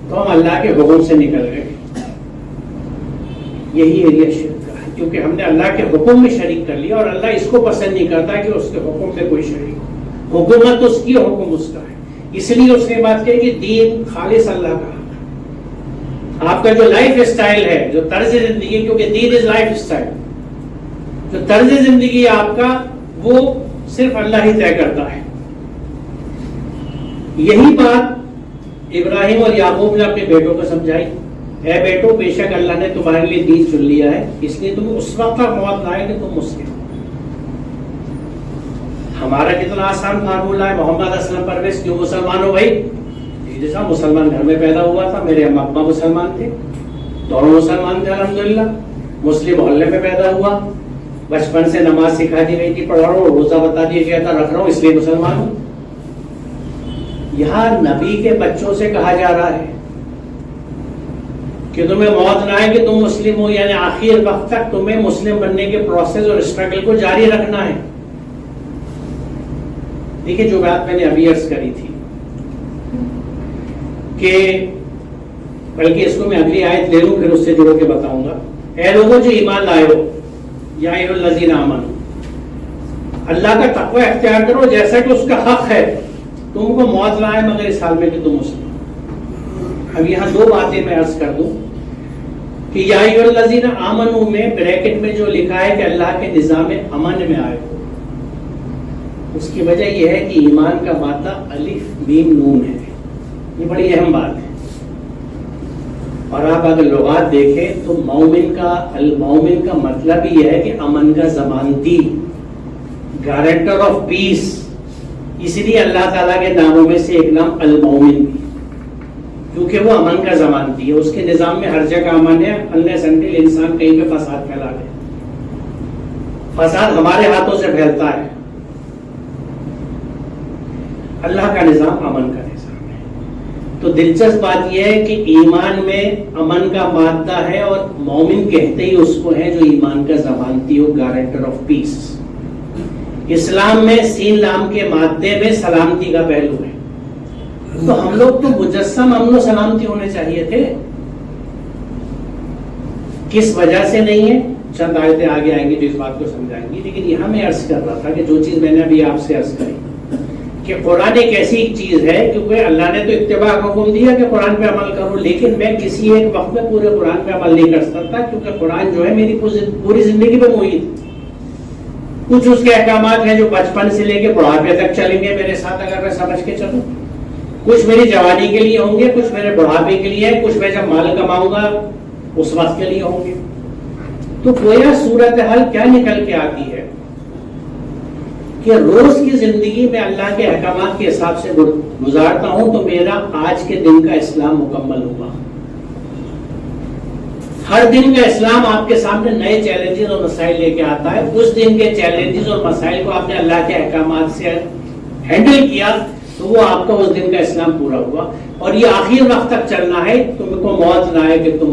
تو ہم اللہ کے حکم سے نکل گئے. یہی ایریا شرک کا ہے، کیونکہ ہم نے اللہ کے حکم میں شریک کر لیا، اور اللہ اس کو پسند نہیں کرتا کہ اس کے حکم میں کوئی شریک ہو. حکومت اس کی، حکم اس کا ہے. اس لیے اس نے بات کہی کہ دین خالص اللہ کا. آپ کا جو لائف اسٹائل ہے، جو طرز زندگی، کیونکہ دین از لائف اسٹائل، جو طرز زندگی ہے آپ کا وہ صرف اللہ ہی طے کرتا ہے. یہی بات ابراہیم اور یعقوب نے اپنے بیٹوں کو سمجھائی. اے بیٹو، بے شک اللہ نے تمہارے لیے دین چن لیا ہے، اس لیے تم اس وقت تک موت لائے کہ تم مسلم. ہمارا کتنا آسان فارمولہ ہے، محمد اسلم پرویز کیوں مسلمان ہو بھائی؟ جیسا مسلمان گھر میں پیدا ہوا تھا، میرے ابا مسلمان تھے، دونوں مسلمان تھے الحمدللہ. مسلم محلے میں پیدا ہوا، بچپن سے نماز سکھا دی گئی تھی، پڑھا رہا ہوں، روزہ بتا دیا گیا تھا، رکھ رہا ہوں، اس لیے مسلمان ہوں. یہاں نبی کے بچوں سے کہا جا رہا ہے کہ تمہیں موت نہ آئے کہ تم مسلم ہو، یعنی آخر وقت تک تمہیں مسلم بننے کے پروسیس اور اسٹرگل کو جاری رکھنا ہے. دیکھیں جو بات میں نے ابھی عرض کری تھی کہ بلکہ اس کو میں اگلی آیت لے لوں پھر اس سے جوڑ کے بتاؤں گا. اے لوگوں جو ایمان لائے ہو، یا ایھا الذین آمنوا، اللہ کا تقوی اختیار کرو جیسا کہ اس کا حق ہے. تم کو موت نہ آئے مگر اس حال میں کہ تم مسلم. اب یہاں دو باتیں میں عرض کر دوں کہ یا ایھا الذین آمنوا میں بریکٹ میں جو لکھا ہے کہ اللہ کے نظام امن میں آئے ہو، اس کی وجہ یہ ہے کہ ایمان کا مادہ الف میم نون ہے. یہ بڑی اہم بات ہے. اور آپ اگر لغات دیکھیں تو مومن کا مطلب یہ ہے کہ امن کا ضمانتی، گارنٹر آف پیس. اس لیے اللہ تعالیٰ کے ناموں میں سے ایک نام المومن بھی، کیونکہ وہ امن کا ضمانتی ہے. اس کے نظام میں ہر جگہ امن ہے، unless until انسان کہیں پہ فساد پھیلا دے. فساد ہمارے ہاتھوں سے پھیلتا ہے، اللہ کا نظام امن کا نظام ہے. تو دلچسپ بات یہ ہے کہ ایمان میں امن کا مادہ ہے، اور مومن کہتے ہی اس کو ہے جو ایمان کا ضمانتی ہو، گارنٹر آف پیس. اسلام میں سین لام کے مادے میں سلامتی کا پہلو ہے. تو ہم لوگ تو مجسم امن و سلامتی ہونے چاہیے تھے. کس وجہ سے نہیں ہے، چند آیتیں آگے آئیں گی جو اس بات کو سمجھائیں گی. لیکن یہاں میں عرض کر رہا تھا کہ جو چیز میں نے ابھی آپ سے عرض کری کہ قرآن ایک ایسی چیز ہے، کیونکہ اللہ نے تو اتباع کا حکم دیا کہ قرآن پہ عمل کرو، لیکن میں کسی ایک وقت میں پورے قرآن پہ عمل نہیں کر سکتا، کیونکہ قرآن جو ہے میری پوری زندگی پہ محیط. کچھ اس کے احکامات ہیں جو بچپن سے لے کے بڑھاپے تک چلیں گے میرے ساتھ اگر میں سمجھ کے چلوں. کچھ میری جوانی کے لیے ہوں گے، کچھ میرے بڑھاپے کے لیے، کچھ میں جب مال کماؤں گا اس وقت کے لیے ہوں گے. تو گویا صورتحال کیا نکل کے آتی ہے کہ روز کی زندگی میں اللہ کے احکامات کے حساب سے گزارتا ہوں تو میرا آج کے دن کا اسلام مکمل ہوا. ہر دن کا اسلام آپ کے سامنے نئے چیلنجز اور مسائل لے کے آتا ہے. اس دن کے چیلنجز اور مسائل کو آپ نے اللہ کے احکامات سے ہینڈل کیا تو وہ آپ کا اس دن کا اسلام پورا ہوا. اور یہ آخر وقت تک چلنا ہے. تم کو موت نہ آئے کہ تم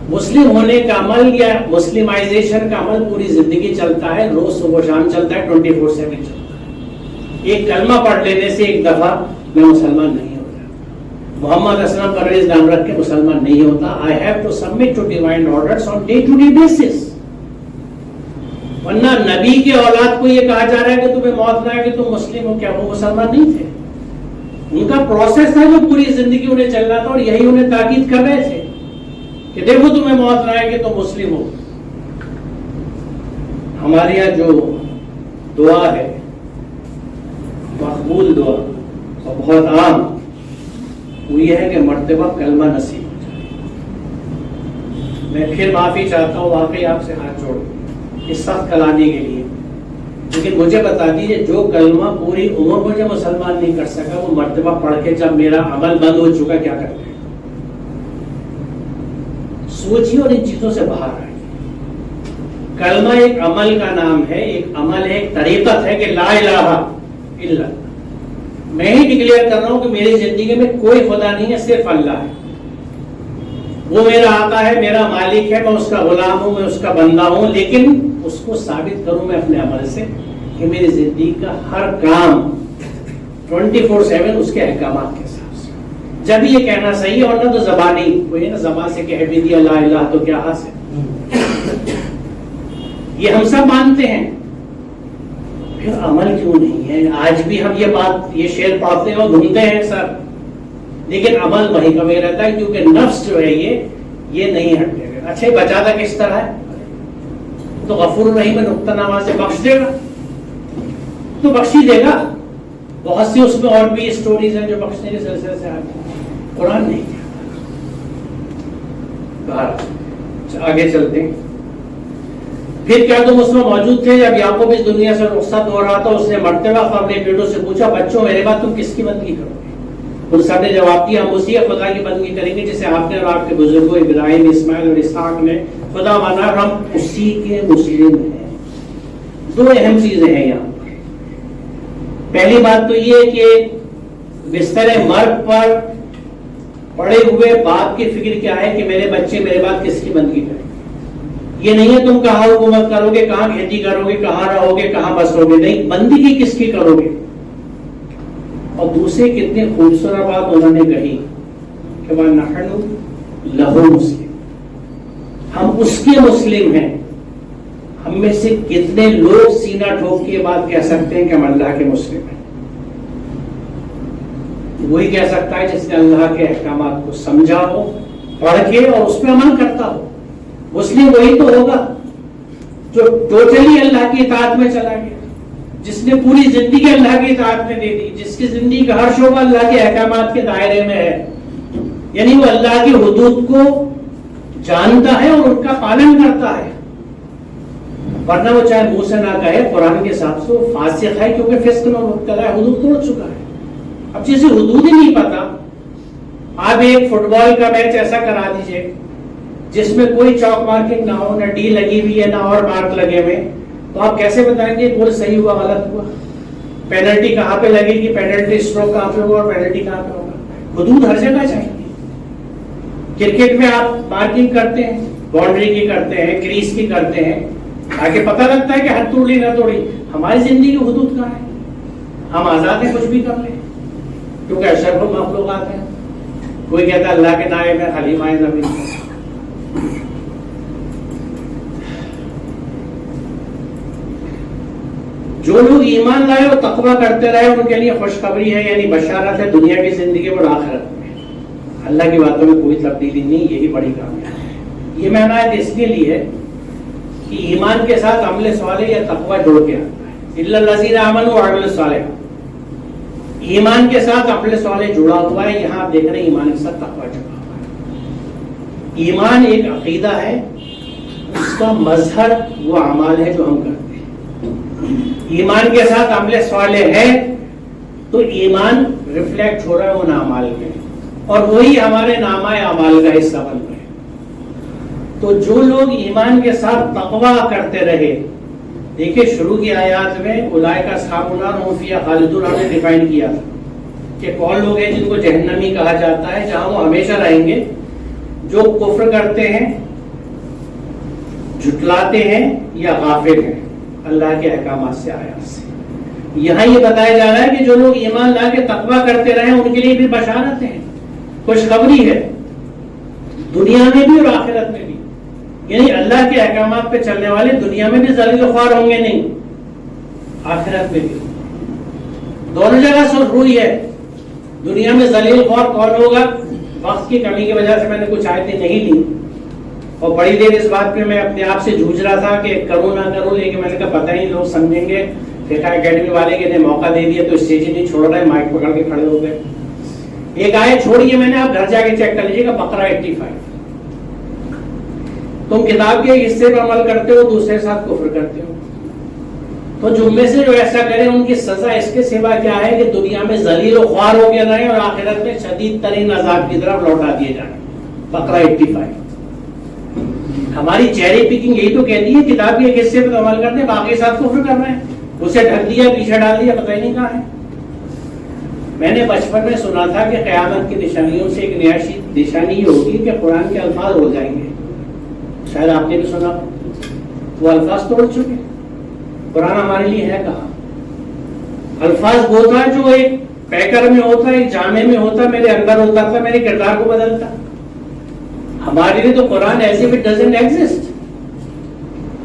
مسلم ہونے کا عمل یا مسلمائزیشن کا عمل پوری زندگی چلتا ہے. روز صبح شام چلتا ہے, 24/7 چلتا ہے. ایک کلمہ پڑھ لینے سے ایک دفعہ میں مسلمان نہیں ہوتا. محمد اسلم پرویز نام رکھ کے مسلمان نہیں ہوتا. I have to submit to divine orders on day-to-day basis. ورنہ نبی کے اولاد کو یہ کہا جا رہا ہے کہ تمہیں موت نہ آئے کہ تم مسلم ہو, کیا وہ مسلمان نہیں تھے؟ ان کا پروسیس تھا جو پوری زندگی انہیں چل رہا تھا, اور یہی انہیں تاکید کر رہے تھے کہ دیکھو تمہیں موت نہ آئے کہ تم مسلم ہو. ہمارے یہاں جو دعا ہے, مقبول دعا اور بہت عام, وہ یہ ہے کہ مرتبہ کلمہ نصیب ہو جائے. میں پھر معافی چاہتا ہوں واقعی آپ سے ہاتھ جوڑ اس سخت کلانے کے لیے, لیکن مجھے بتا دیجیے جو کلمہ پوری عمر مجھے مسلمان نہیں کر سکا, وہ مرتبہ پڑھ کے جب میرا عمل بند ہو چکا کیا کرتے ہیں؟ سوچیے اور ان چیزوں سے باہر آئیے. کلمہ ایک عمل کا نام ہے, ایک عمل ہے, ایک طریقت ہے کہ لا الہ الا اللہ. میں ہی ڈکلیئر کر رہا ہوں کہ میری زندگی میں کوئی خدا نہیں ہے, صرف اللہ ہے. وہ میرا آقا ہے, میرا مالک ہے, میں اس کا غلام ہوں, میں اس کا بندہ ہوں, لیکن اس کو ثابت کروں میں اپنے عمل سے کہ میری زندگی کا ہر کام 24/7 اس کے احکامات کے حساب سے. جب یہ کہنا صحیح ہے, ورنہ تو زبانی کوئی ہے نا, زبان سے کہہ بھی دیا لا الہ تو کیا حاصل. یہ ہم سب مانتے ہیں, پھر عمل کیوں نہیں ہے؟ آج بھی ہم یہ بات, یہ شعر پڑھتے ہیں اور گھومتے ہیں سر, لیکن عمل وہی کا وہی رہتا ہے, کیونکہ نفس جو ہے یہ نہیں ہٹے گا. اچھا بچاتا کس طرح ہے؟ تو غفور الرحیم نقطہ نامہ سے بخش دے گا, تو بخش ہی دے گا. بہت سی اس میں اور بھی اسٹوریز ہیں جو بخشنے کے سلسلے سے آتی ہیں. قرآن نہیں کیا. آگے چلتے ہیں. پھر کیا تم اس میں موجود تھے جب یعقوب اس دنیا سے رخصت ہو رہا تھا؟ اس نے مرتبہ اپنے بیٹوں سے پوچھا, بچوں میرے بعد تم کس کی بندگی کرو گے؟ ان سب نے جواب دیا, ہم اسی خدا کی بندگی کریں گے جسے آپ نے اور آپ کے بزرگوں ابراہیم, اسماعیل اور اسحاق نے خدا مانا, اور ہم اسی کے مسلم ہیں. دو اہم چیزیں ہیں یہاں پر. پہلی بات تو یہ کہ بستر مرگ پر پڑے ہوئے باپ کی فکر کیا ہے کہ میرے بچے میرے بعد کس کی بندگی کریں. یہ نہیں ہے تم کہاں حکومت کرو گے, کہاں کھیتی کرو گے, کہاں رہو گے, کہاں بسو گے. نہیں, بندگی کس کی کرو گے. اور دوسرے کتنی خوبصورت بات انہوں نے کہی کہ وَنَحْنُ لَهُ مُسْلِمٌ, ہم اس کے مسلم ہیں. ہم میں سے کتنے لوگ سینہ ٹھوک کے بات کہہ سکتے ہیں کہ ہم اللہ کے مسلم ہیں؟ وہی کہہ سکتا ہے جس نے اللہ کے احکامات کو سمجھا ہو, پڑھ کے اور اس پہ عمل کرتا ہو. مسلم وہی تو ہوگا جو ٹوٹلی اللہ کی اطاعت میں چلا گیا, جس نے پوری زندگی اللہ کی اطاعت میں دے دی, جس کی زندگی کا ہر شعبہ اللہ کے احکامات کے دائرے میں ہے. یعنی وہ اللہ کی حدود کو جانتا ہے اور ان کا پالن کرتا ہے. ورنہ وہ چاہے منہ سے نہ کہے, قرآن کے حساب سے وہ فاسق ہے, کیونکہ فسق میں مبتلا ہے, حدود توڑ چکا ہے. اب جسے حدود ہی نہیں پتا, آپ ایک فٹ بال کا میچ ایسا کرا دیجئے جس میں کوئی چوک مارکنگ نہ ہو, نہ ڈی لگی ہوئی ہے, نہ اور مارک لگے ہوئے, تو آپ کیسے بتائیں گے گول صحیح ہوا غلط ہوا؟ پینلٹی کہاں پہ لگے گی, پینلٹی اسٹروک کہاں پہ ہوگا, اور پینلٹی کہاں پہ ہوگا؟ حدود ہر جگہ چاہیے. کرکٹ میں آپ مارکنگ کرتے ہیں, باؤنڈری کی کرتے ہیں, کریز کی کرتے ہیں, آگے پتہ لگتا ہے کہ حد توڑی نہ توڑی. ہماری زندگی کی حدود کہاں ہے؟ ہم آزاد ہیں, کچھ بھی کر لیں, کیونکہ اشرف المخلوقات ہیں. کوئی کہتا ہے اللہ کے نائب ہے, خلیفہ زمین. جو لوگ ایمان لائے اور تقویٰ کرتے رہے ان کے لیے خوشخبری ہے, یعنی بشارت ہے دنیا کی زندگی اور آخرت میں. اللہ کی باتوں میں کوئی تبدیلی نہیں, یہی بڑی کامیابی ہے. یہ میں عنایت اس لیے لی ہے کہ ایمان کے ساتھ عمل صالح یا تقویٰ جوڑ کے آتا ہے. الا الذین آمنوا وعملوا الصالحات, ایمان کے ساتھ عمل صالح جڑا ہوا ہے. یہاں آپ دیکھ رہے ہیں ایمان کے ساتھ تقویٰ جڑا ہوا ہے. ایمان ایک عقیدہ ہے, اس کا مظہر وہ اعمال ہے جو ہم کرتے ہیں. ایمان کے ساتھ عمل صالح ہے تو ایمان ریفلیکٹ ہو رہا ہے ان اعمال میں, اور وہی ہمارے نامہ اعمال کا حصہ بن رہے ہیں. تو جو لوگ ایمان کے ساتھ تقوی کرتے رہے، دیکھیں شروع کی آیات میں اولئک اصحاب النار هم فیہا خالدون نے ڈیفائن کیا تھا کہ کون لوگ ہیں جن کو جہنمی کہا جاتا ہے، جہاں وہ ہمیشہ رہیں گے، جو کفر کرتے ہیں، جھٹلاتے ہیں یا غافل ہیں اللہ کے احکامات سے، آیات سے۔ یہاں یہ بتایا جا رہا ہے کہ جو لوگ ایمان لا کے تقوی کرتے رہے ان کے لیے بھی بشارت ہے، خوشخبری ہے، دنیا میں بھی اور آخرت میں بھی۔ یعنی اللہ کے احکامات پہ چلنے والے دنیا میں بھی ذلیل و خوار ہوں گے نہیں، آخرت میں بھی، دونوں جگہ سے روئی ہے۔ دنیا میں ذلیل خوار کون ہوگا؟ وقت کی کمی کی وجہ سے میں نے کچھ آیتیں نہیں لی اور بڑی دیر اس بات پہ میں اپنے آپ سے جھوج رہا تھا کہ کروں نہ کروں، لیکن میں نے کہا پتہ نہیں لوگ سمجھیں گے، فقہ اکیڈمی والے کے نے موقع دے دیا تو اسٹیج ہی نہیں چھوڑ رہے، مائک پکڑ کے کھڑے ہو گئے۔ ایک آیت چھوڑی ہے میں نے، آپ گھر جا کے چیک کر لیجیے گا، بقرہ 85۔ تم کتاب کے ایک حصے پر عمل کرتے ہو، دوسرے ساتھ کفر کرتے ہو، تو جن میں سے جو ایسا کرے ان کی سزا اس کے سوا کیا ہے کہ دنیا میں ذلیل و خوار ہو کے رہے اور آخرت میں شدید ترین عذاب کی طرف لوٹا دیے جائیں۔ بقرہ 85۔ ہماری چہرے پکنگ یہی تو کہتی ہے، کتاب کے ایک حصے پر عمل کرتے ہیں، باقی ساتھ کفر کر رہے ہیں، اسے ڈھک دیا، پیچھے ڈال دیا، پتہ ہی نہیں کہاں ہے۔ میں نے بچپن میں سنا تھا کہ قیامت کی نشانیوں سے ایک نیا نشانی یہ ہوگی کہ قرآن کے الفاظ اڑ جائیں گے، شاید آپ نے بھی سنا، وہ الفاظ توڑ چکے۔ قرآن ہمارے لیے ہے کہاں؟ الفاظ وہ تھا جو ایک پیکر میں ہوتا، ایک جامع میں ہوتا، میرے اندر ہوتا تھا، میرے کردار کو بدلتا۔ ہمارے لیے تو Quran as if it doesn't exist,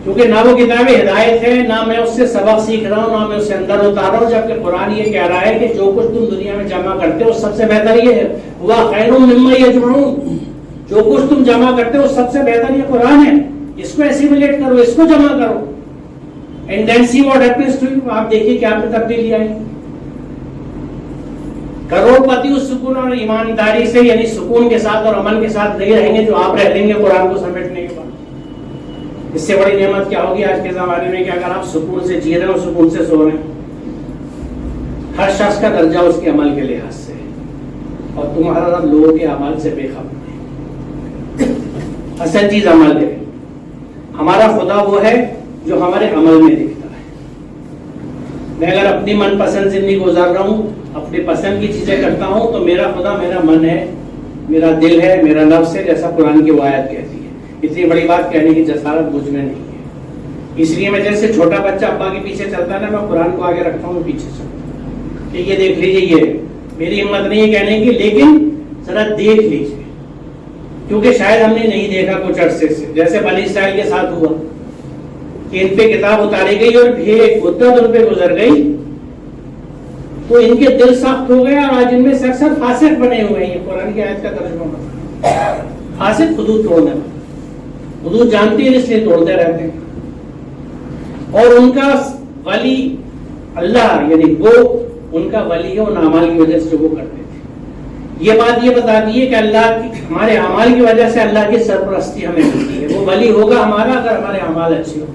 کیونکہ نہ وہ کتاب ہدایت ہے، نہ میں اس سے سبق سیکھ رہا ہوں، نہ میں اس سے اندر اتار رہا ہوں، جبکہ قرآن یہ کہہ رہا ہے کہ جو کچھ تم دنیا میں جمع کرتے ہو سب سے بہتر یہ ہے، ہوا خیر مما یجمعون، جو کچھ تم جمع کرتے ہو سب سے بہتر یہ قرآن ہے، اس کو ایسیمولیٹ کرو، اس کو جمع کرو، and then see what happens to you. آپ دیکھیے کیا آپ نے تبدیلی آئی۔ کروڑ پتی اس سکون اور ایمانداری سے، یعنی سکون کے ساتھ اور امن کے ساتھ نہیں رہیں گے جو آپ رہ لیں گے قرآن کو سمیٹنے کے بعد۔ اس سے بڑی نعمت کیا ہوگی آج کے زمانے میں کہ اگر آپ سکون سے جی رہے ہیں اور سکون سے سو رہے ہیں۔ ہر شخص کا درجہ اس کے عمل کے لحاظ سے ہے اور تمہارا رب لوگوں کے اعمال سے بے خبر ہے۔ اصل چیز عمل ہے۔ ہمارا خدا وہ ہے جو ہمارے عمل میں دکھتا ہے۔ میں اگر اپنی من پسند زندگی گزار رہا ہوں، اپنی پسند کی چیزیں کرتا ہوں، تو میرا خدا میرا من ہے، میرا دل ہے، میرا نفس ہے، جیسا قرآن کی وہ آیت کہتی ہے۔ اتنی بڑی بات کہنے کی جسارت مجھ میں نہیں ہے، اس لیے میں جیسے چھوٹا بچہ ابا کے پیچھے چلتا ہے نا، میں قرآن کو آگے رکھتا ہوں، پیچھے چلتا کہ یہ دیکھ لیجیے، یہ میری ہمت نہیں ہے کہنے کی، لیکن ذرا دیکھ لیجیے، کیونکہ شاید ہم نے نہیں دیکھا کچھ عرصے سے، جیسے بنی اسرائیل کے ساتھ ہوا کہ ان پہ کتاب اتاری گئی اور ایک مدت ان پہ گزر گئی تو ان کے دل سخت ہو گئے اور آج ان میں سے اکثر فاسق بنے ہوئے ہیں۔ یہ قرآن کی آیت کا ترجمہ ہے، فاسق حدود توڑنے والے، حدود جانتے ہیں اس لیے توڑتے رہتے ہیں، اور ان کا ولی اللہ، یعنی وہ ان کا ولی ہے ان اعمال کی وجہ سے جو وہ کرتے تھے۔ یہ بات یہ بتاتی ہے کہ اللہ کی، ہمارے اعمال کی وجہ سے اللہ کی سرپرستی ہمیں ملتی ہے۔ وہ ولی ہوگا ہمارا اگر ہمارے اعمال اچھے ہوں،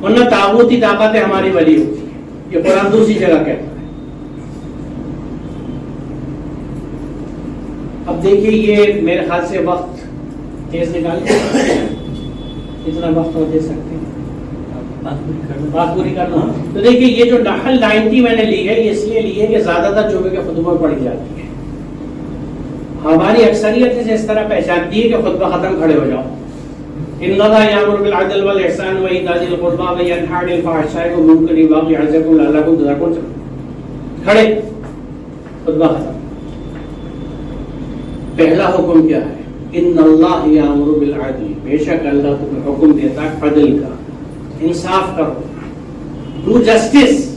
ورنہ طاغوتی طاقتیں ہماری ولی ہوتی ہیں۔ یہ قرآن دوسری جگہ کہتا ہے۔ اب دیکھیے یہ میرے خیال سے وقت تیز نکالیں، اتنا وقت اور دے سکتے ہیں، بات پوری کرنا۔ تو دیکھیے یہ جو نحل 90 میں نے لی ہے، یہ اس لیے لی ہے کہ زیادہ تر جمعے کے خطبوں میں پڑھی جاتی ہے۔ ہماری اکثریت اسے اس طرح پہچانتی ہے کہ خطبہ ختم کھڑے ہو جاؤ، ان اللہ یامر بالعدل والاحسان وایتاء ذی القربی وینہی عن الفحشاء والمنکر والبغی یعظکم لعلکم تذکرون، کھڑے، خطبہ ختم۔ پہلا حکم کیا ہے؟ ان اللہ یامر بالعدل، بے شک اللہ تمہیں حکم دیتا ہے عدل کا، انصاف کرو، ڈو جسٹس۔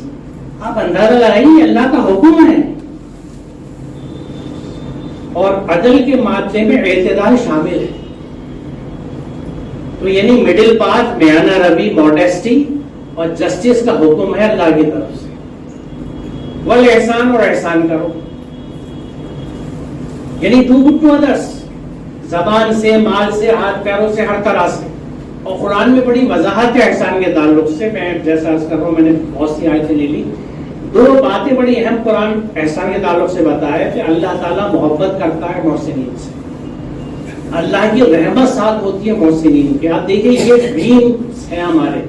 آپ اندازہ لگائیے اللہ کا حکم ہے، اور عدل کے معاملے میں اعتدال شامل ہے، تو یعنی مڈل پاتھ، میانہ روی، موڈیسٹی اور جسٹس کا حکم ہے اللہ کی طرف سے۔ والاحسان، اور احسان کرو، یعنی ڈو گڈ ٹو ادرس، زبان سے، مال سے، ہاتھ پیروں سے، ہر طرح سے۔ اور قرآن میں بڑی وضاحت ہے احسان کے تعلق سے، میں جیسا عرض کر رہا ہوں، میں نے بہت سی آیتیں لے لی، دو باتیں بڑی اہم قرآن احسان کے تعلق سے بتایا کہ اللہ تعالیٰ محبت کرتا ہے محسنین سے، اللہ کی رحمت ساتھ ہوتی ہے محسنین کے. آپ دیکھیں یہ ڈریمز ہیں ہمارے,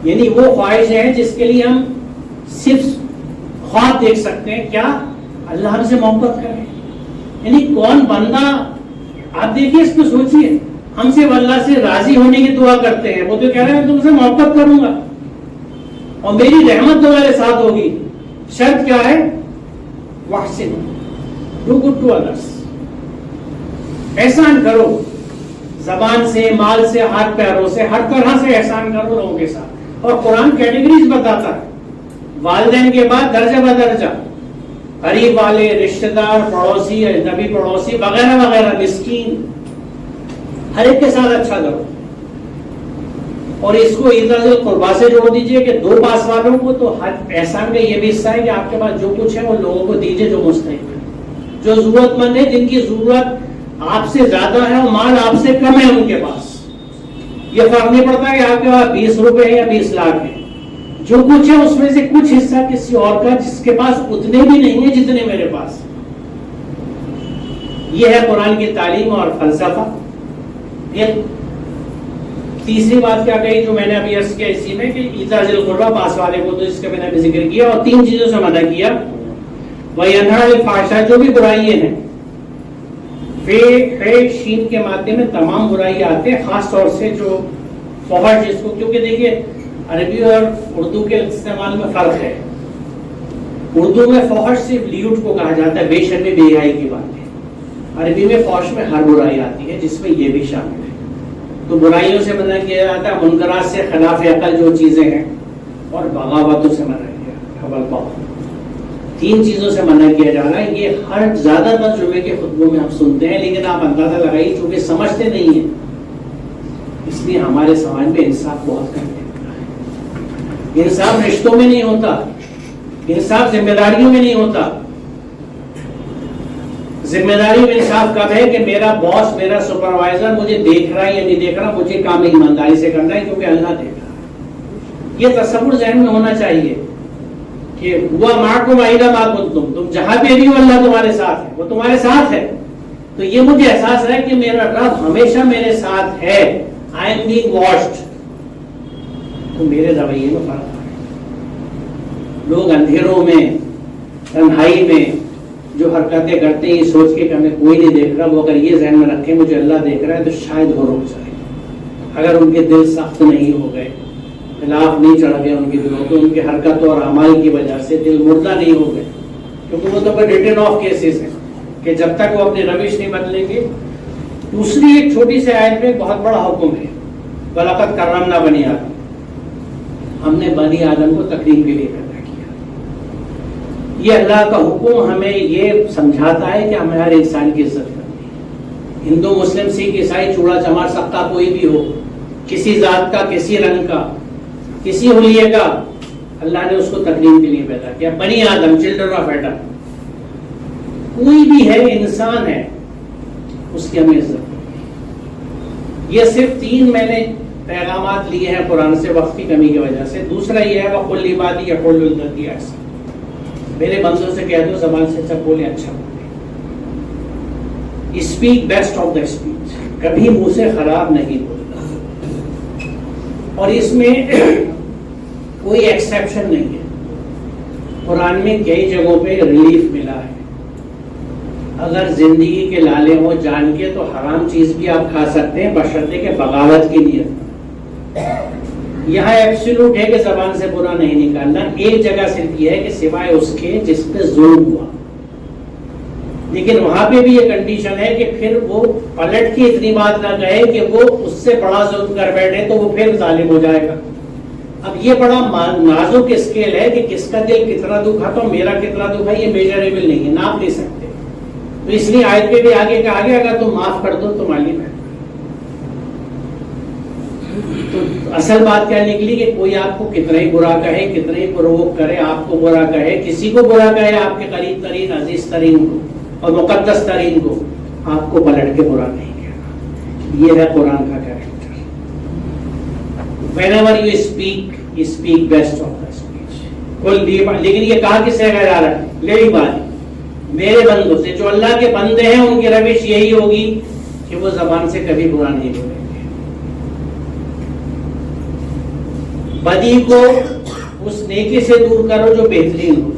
یعنی وہ خواہشیں ہیں جس کے لیے ہم صرف خواب دیکھ سکتے ہیں, کیا اللہ ہم سے محبت کرے. یعنی کون بندہ, آپ دیکھیے اس پہ سوچیے, ہم صرف اللہ سے راضی ہونے کی دعا کرتے ہیں, وہ تو کہہ رہے ہیں میں تم سے محبت کروں گا اور میری رحمت تمہارے ساتھ ہوگی. شرط کیا ہے؟ واحسن, ڈو گڈ ٹو ادرس, احسان کرو, زبان سے, مال سے, ہاتھ پیروں سے, ہر طرح سے احسان کرو لوگوں کے ساتھ. اور قرآن کیٹیگریز بتاتا ہے, والدین کے بعد درجہ بدرجہ, قریب والے, رشتہ دار, پڑوسی, اجنبی پڑوسی وغیرہ وغیرہ, مسکین, ہر ایک کے ساتھ اچھا کرو. اور اس کو ایذا ذی القربیٰ سے جوڑ دیجئے کہ دو پاس والوں کو, تو احسان کا یہ بھی حصہ ہے کہ آپ کے پاس جو کچھ ہے وہ لوگوں کو دیجئے جو مستحق ہے, جو ضرورت مند ہے, جن کی ضرورت آپ سے زیادہ ہے اور مال آپ سے کم ہے ان کے پاس. یہ فرق نہیں پڑتا کہ آپ کے پاس 20 روپے یا 20 لاکھ ہے, جو کچھ ہے اس میں سے کچھ حصہ کسی اور کا جس کے پاس اتنے بھی نہیں ہے جتنے میرے پاس. یہ ہے قرآن کی تعلیم اور فلسفہ. ایک تیسری بات کیا کہی جو میں نے ابھی عرض کیا اسی میں, کہ ایذا ذی القربیٰ, پاس والے کو, تو اس کا میں نے ابھی ذکر کیا, اور 3 چیزوں سے منع کیا. وَيَنْهَىٰ عَنِ الْفَحْشَاءِ, جو بھی برائیاں ہیں, شین کے مادے میں تمام برائیاں آتے ہیں, خاص طور سے جو فحش, جس کو, کیونکہ دیکھیے عربی اور اردو کے استعمال میں فرق ہے. اردو میں فحش صرف لیوٹ کو کہا جاتا ہے, بے شرمی بے حیائی کی بات ہے. عربی میں فحش میں ہر برائی آتی ہے جس میں یہ بھی شامل ہے. تو برائیوں سے منع کیا جاتا ہے, منکرات سے, خلاف عقل جو چیزیں ہیں, اور بغاوتوں سے منع کیا جاتا ہے. 3 چیزوں سے منع کیا جا رہا ہے. یہ ہر زیادہ تر جمعے کے خطبوں میں ہم سنتے ہیں, لیکن آپ اندازہ لگائیے چونکہ سمجھتے نہیں ہیں, اس لیے ہمارے سماج میں انصاف بہت کم ہے. انصاف رشتوں میں نہیں ہوتا, انصاف ذمہ داریوں میں نہیں ہوتا. ذمہ داری میں انصاف کب ہے کہ میرا باس, میرا سپروائزر مجھے دیکھ رہا ہے یا نہیں دیکھ رہا, مجھے کام ایمانداری سے کرنا ہے کیونکہ اللہ دیکھ رہا ہے. یہ تصور ذہن میں ہونا چاہیے کہ ہوا معکم اینما کنتم, تم جہاں پہ بھی ہو اللہ تمہارے ساتھ ہے, وہ تمہارے ساتھ ہے. تو یہ مجھے احساس ہے کہ میرا رب ہمیشہ میرے ساتھ ہے, آئی ایم بینگ واچڈ. تو میرے رویے میں فرق آ ہے. لوگ اندھیروں میں, تنہائی میں جو حرکتیں کرتے ہیں یہ سوچ کے کہ ہمیں کوئی نہیں دیکھ رہا, وہ اگر یہ ذہن میں رکھیں مجھے اللہ دیکھ رہا ہے, تو شاید وہ رک جائے. اگر ان کے دل سخت نہیں ہو گئے, خلاف نہیں چڑھ گئے ان کے دلوں کو, ان کے حرکتوں اور اعمال کی وجہ سے دل مردہ نہیں ہو گئے, کیونکہ وہ تو کوئی ریٹن آف کیسز ہیں کہ جب تک وہ اپنی روش نہیں بدلیں گے. دوسری ایک چھوٹی سی آیت میں بہت بڑا حکم ہے, وَلَقَدْ كَرَّمْنَا بَنِي آدم, ہم نے بنی آدم کو تکریم کے لیے پیدا کیا. یہ اللہ کا حکم ہمیں یہ سمجھاتا ہے کہ ہمیں ہر انسان کی عزت کرنی ہے. ہندو, مسلم, سکھ, عیسائی, چوڑا چمار, سکا کوئی بھی ہو, کسی ذات کا, کسی رنگ کا, کسی حلیے کا, اللہ نے اس کو تکریم کے لیے پیدا کیا. بنی آدم, چلڈرن آف ایڈم, کوئی بھی ہے, انسان ہے, اس کی ہمیں عزت کرنی. یہ صرف 3 میں نے پیغامات لیے ہیں قرآن سے وقت کی کمی کی وجہ سے. دوسرا یہ ہے وَقُلْ لِعِبَادِي يَقُولُوا الَّتِي أَحْسَنُ, میرے بندوں سے کہہ دو زبان سے اچھا بولے, اچھا بولے. Speak best of the speech, کبھی منہ سے خراب نہیں بولتا. اور اس میں کوئی ایکسیپشن نہیں ہے. قرآن میں کئی جگہوں پہ ریلیف ملا ہے. اگر زندگی کے لالے ہو جان کے تو حرام چیز بھی آپ کھا سکتے ہیں بشرطے کہ بغاوت کی نیت. یہاں ایبسولوٹ ہے کہ زبان سے برا نہیں نکالنا. ایک جگہ صرف یہ ہے کہ سوائے اس کے جس پہ ظلم ہوا, لیکن وہاں پہ بھی یہ کنڈیشن ہے کہ پھر وہ پلٹ کے اتنی بات نہ کہے کہ وہ اس سے بڑا ظلم کر بیٹھے تو وہ پھر ظالم ہو جائے گا. اب یہ بڑا نازک اسکیل ہے کہ کس کا دل کتنا دکھا تو میرا کتنا دکھا, یہ میجریبل نہیں ہے, ناپ نہیں سکتے. تو اس لیے آیت پہ بھی آگے کہا گیا اگر تم معاف کر دو تو معلوم ہے. تو اصل بات کیا نکلی کہ کوئی آپ کو کتنا ہی برا کہے, کتنا ہی پرووک کرے, آپ کو برا کہے, کسی کو برا کہے, آپ کے قریب ترین, عزیز ترین کو اور مقدس ترین کو, آپ کو پلٹ کے برا نہیں کہنا. یہ ہے قرآن کا character. Whenever you speak best of the speech. لیکن یہ کہا کس سے جا رہا ہے؟ میری بات, میرے بندوں سے, جو اللہ کے بندے ہیں ان کی روش یہی ہوگی کہ وہ زبان سے کبھی برا نہیں بولیں گے. بدی کو اس نیکی سے دور کرو جو بہترین ہو.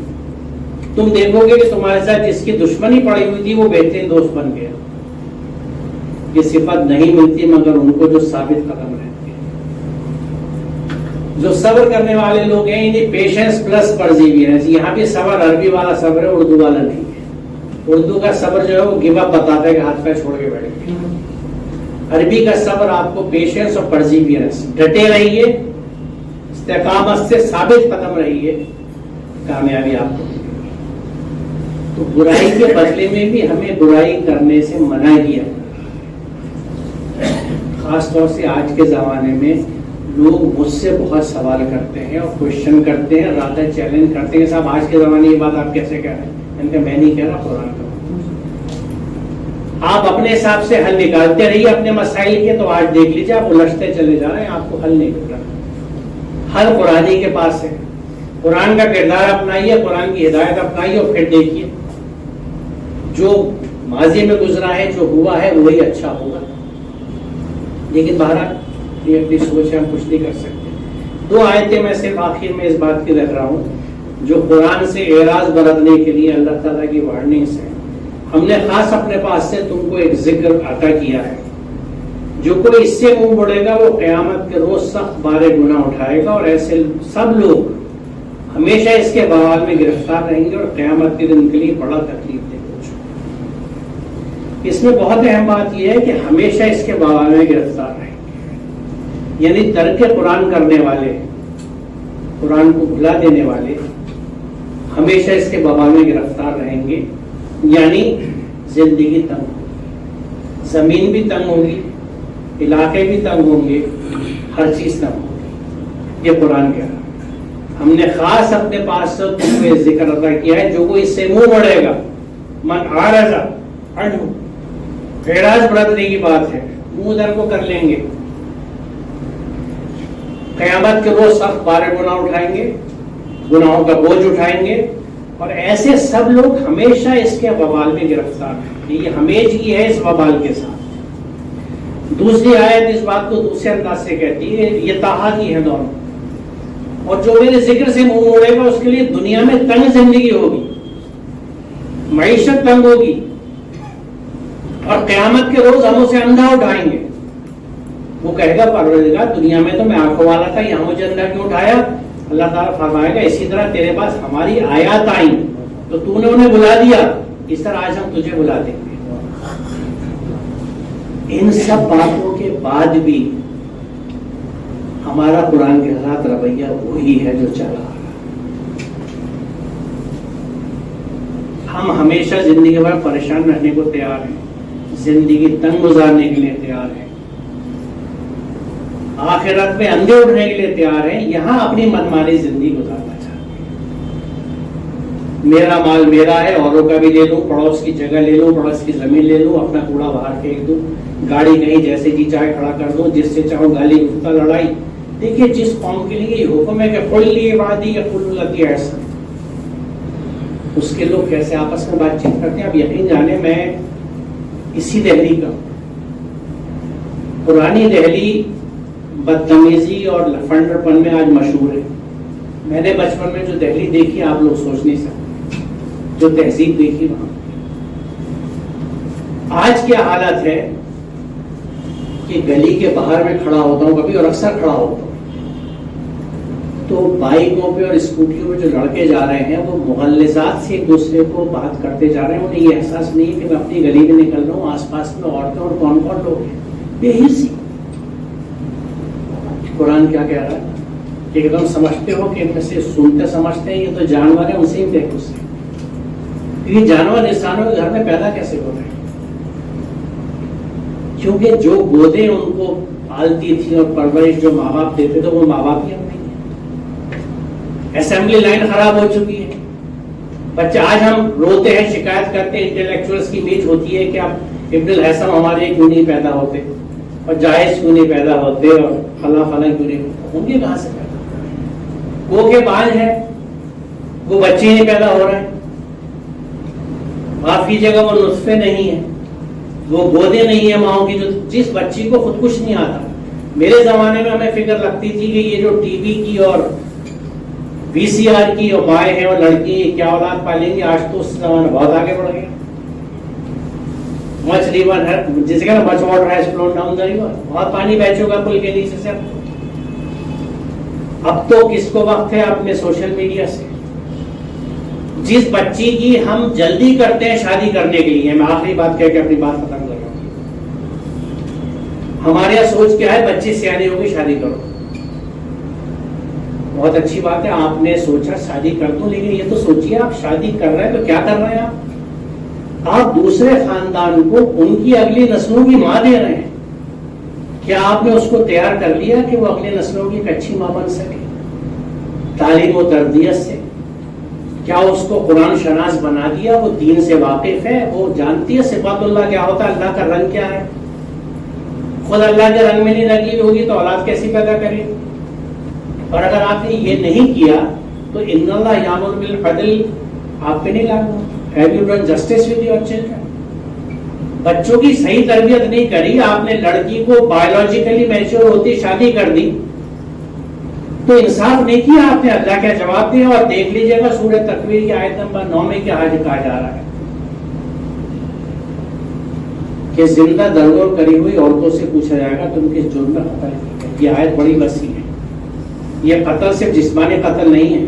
تم دیکھو گے کہ تمہارے ساتھ جس کی دشمنی پڑی ہوئی تھی وہ بہترین دوست بن گیا. یہ صفت نہیں ملتی مگر ان کو جو ثابت قدم رہتے ہیں. جو صبر کرنے والے لوگ ہیں انہیں پیشنس پلس پرزیویرنس. یہاں بھی صبر عربی والا صبر ہے, اردو والا نہیں ہے. اردو کا صبر جو ہے وہ گیو اپ بتاتا ہے کہ ہاتھ پیر چھوڑ کے بیٹھ گئے. عربی کا صبر آپ کو پیشنس اور پرزیویرنس, ڈٹے رہیے, استقامت سے ثابت قدم رہیے, کامیابی آپ کو. تو برائی کے بدلے میں بھی ہمیں برائی کرنے سے منع کیا. خاص طور سے آج کے زمانے میں لوگ مجھ سے بہت سوال کرتے ہیں اور کوشچن کرتے ہیں, راتہ چیلنج کرتے ہیں, صاحب آج کے زمانے یہ بات آپ کیسے کہہ رہے ہیں. میں نہیں کہہ رہا, قرآن کا. آپ اپنے حساب سے حل نکالتے رہیے اپنے مسائل کے. تو آج دیکھ لیجیے آپ الجھتے چلے جا رہے ہیں, آپ کو حل نہیں مل رہا. حل قرآن ہی کے پاس ہے. قرآن کا کردار اپنائیے, قرآن کی ہدایت اپنائیے, اور پھر دیکھیے جو ماضی میں گزرا ہے, جو ہوا ہے, وہی اچھا ہوگا. لیکن بہرحال یہ اپنی سوچ ہے, ہم کچھ نہیں کر سکتے. 2 آیتیں میں صرف آخر میں اس بات کی رکھ رہا ہوں جو قرآن سے اعراض برتنے کے لیے اللہ تعالیٰ کی وارننگس ہیں. ہم نے خاص اپنے پاس سے تم کو ایک ذکر عطا کیا ہے. جو کوئی اس سے منہ موڑے گا وہ قیامت کے روز سخت بارے گناہ اٹھائے گا, اور ایسے سب لوگ ہمیشہ اس کے بوال میں گرفتار رہیں گے اور قیامت کے دن کے لیے بڑا تکلیف دے گا. اس میں بہت اہم بات یہ ہے کہ ہمیشہ اس کے بوال میں گرفتار رہیں گے. یعنی ترک قرآن کرنے والے, قرآن کو بھلا دینے والے ہمیشہ اس کے بوال میں گرفتار رہیں گے. یعنی زندگی تنگ ہوگی, زمین بھی تنگ ہوگی, علاقے بھی تنگ ہوں گے, ہر چیز تنگ ہوگی. یہ قرآن کہہ رہا. ہم نے خاص اپنے پاس سے تمہیں ذکر عطا کیا ہے. جو کوئی اس سے منہ موڑے گا, من اعرض عنہ, اعراض برتنے کی بات ہے, منہ ادھر کو کر لیں گے, قیامت کے روز سخت بارے گناہ اٹھائیں گے, گناہوں کا بوجھ اٹھائیں گے, اور ایسے سب لوگ ہمیشہ اس کے وبال میں گرفتار ہیں. یہ ہمیشگی ہے اس وبال کے ساتھ. دوسری آیت اس بات کو دوسرے انداز سے کہتی ہے, یہ تاہا کی ہے دونوں. اور جو میرے ذکر سے منہ موڑے گا اس کے لیے دنیا میں تنگ زندگی ہوگی, معیشت تنگ ہوگی, اور قیامت کے روز ہم اسے اندھا اٹھائیں گے. وہ کہے گا پروردگار دنیا میں تو میں آنکھوں والا تھا, یہاں مجھے اندھا کیوں اٹھایا. اللہ تعالیٰ فرمائے گا اسی طرح تیرے پاس ہماری آیات آئیں تو تو نے انہیں بلا دیا, اس طرح آج ہم تجھے بلا دیں گے. ان سب باتوں کے بعد بھی ہمارا قرآن کے ساتھ رویہ وہی ہے جو چلا رہا. ہم ہمیشہ زندگی بھر پریشان رہنے کو تیار ہیں, زندگی تنگ گزارنے کے لیے تیار ہیں, آخرت میں اندھے اٹھنے کے لیے تیار ہیں, یہاں اپنی منمانی زندگی گزارنا چاہتے ہیں. میرا مال میرا ہے, اوروں کا بھی لے لوں, پڑوس کی جگہ لے لوں, پڑوس کی زمین لے لوں, اپنا کوڑا باہر پھینک دوں, گاڑی کہیں جیسے جی چاہے کھڑا کر دوں, جس سے چاہوں گالی گفتہ لڑائی. دیکھیے جس قوم کے لیے یہ حکم ہے کہ کل عبادی یا کل لتی ایسا, اس کے لوگ کیسے آپس میں بات چیت کرتے ہیں. اب یقین جانے میں اسی دہلی کا, پرانی دہلی بدتمیزی اور لفنڈر پن میں آج مشہور ہے. میں نے بچپن میں جو دہلی دیکھی آپ لوگ سوچ نہیں سکتے, جو تہذیب دیکھی وہاں. آج کیا حالت ہے کہ گلی کے باہر میں کھڑا ہوتا ہوں کبھی, اور اکثر کھڑا ہوتا ہوں, تو بائکوں پہ اور اسکوٹیوں پہ جو لڑکے جا رہے ہیں وہ مغلظات سے ایک دوسرے کو بات کرتے جا رہے ہیں. انہیں یہ احساس نہیں ہے کہ میں اپنی گلی میں نکل رہا ہوں, آس پاس میں عورتیں اور کون کون لوگ ہیں. بے حسی. قرآن کیا کہہ رہا ہے کہ ایک دم سمجھتے ہو کہ ان میں سے سنتے سمجھتے ہیں یہ تو جانور ہیں, ان سے ہی دیکھو سے, کیونکہ جانور انسانوں کے گھر میں پیدا کیسے ہو رہے ہیں, کیونکہ جو گودیں ان کو پالتی تھی اور پرورش جو ماں باپ دیتے تھے وہ ماں باپ ہی ہم نہیں ہیں. اسمبلی لائن خراب ہو چکی ہے. بچے آج ہم روتے ہیں, شکایت کرتے ہیں, انٹلیکچوئلس کی میٹ ہوتی ہے کہ اب ابن الحسن ہمارے کیوں نہیں پیدا ہوتے, اور جائز کیوں نہیں پیدا ہوتے, اور فلاں فلاں کیوں نہیں ہوتے. ہوں گے کہاں سے پیدا, وہ کے بال ہے, وہ بچے نہیں پیدا ہو رہے ہیں. معاف کیجیے گا وہ نطفے نہیں ہیں, وہ گودیں نہیں ہیں ماؤں کی، جو جس بچی کو خود کچھ نہیں آتا. میرے زمانے میں ہمیں فکر لگتی تھی کہ یہ جو ٹی وی کی اور وی سی آر کی اور مائیں ہیں اور لڑکی کیا اولاد پالیں گی. آج تو اس زمانہ بہت آگے بڑھ گیا. مچ ریور ہے جسے کہنا much water has fluid down the river. بہت پانی بہ چکا پل کے نیچے سے. اب تو کس کو وقت ہے اپنے سوشل میڈیا سے. جس بچی کی ہم جلدی کرتے ہیں شادی کرنے کے لیے، میں آخری بات کہہ کے اپنی بات ختم کر رہا ہوں. ہمارے یہاں سوچ کیا ہے؟ بچی سیانی ہوگی شادی کرو. بہت اچھی بات ہے، آپ نے سوچا شادی کر دوں، لیکن یہ تو سوچیے آپ شادی کر رہے ہیں تو کیا کر رہے ہیں آپ دوسرے خاندان کو ان کی اگلی نسلوں کی ماں دے رہے ہیں. کیا آپ نے اس کو تیار کر لیا کہ وہ اگلی نسلوں کی ایک اچھی ماں بن سکے تعلیم و تربیت سے؟ کیا اس کو قرآن شناس بنا دیا؟ وہ دین سے واقف ہے، وہ جانتی ہے صفات اللہ کیا ہوتا ہے، اللہ کا رنگ کیا ہے. خود اللہ کے رنگ میں نہیں لگی ہوگی تو اولاد کیسی پیدا کرے؟ اور اگر آپ نے یہ نہیں کیا تو ان اللہ یامر بالعدل آپ پہ نہیں لاگو. Have you done justice with your children? بچوں کی صحیح تربیت نہیں کری، آپ نے لڑکی کو بایولوجیکلی میچور ہوتی شادی کر دی تو انصاف نہیں کیا آپ نے. اللہ کا جواب دیا. اور دیکھ لیجئے گا سورہ تکویر کی آیت نمبر 9 میں کیا کہا جا رہا ہے کہ زندہ درگور کری ہوئی عورتوں سے پوچھا جائے گا تم کس جرم میں قتل کیا. یہ آیت بڑی وسیع ہے. یہ قتل صرف جسمانی قتل نہیں ہے،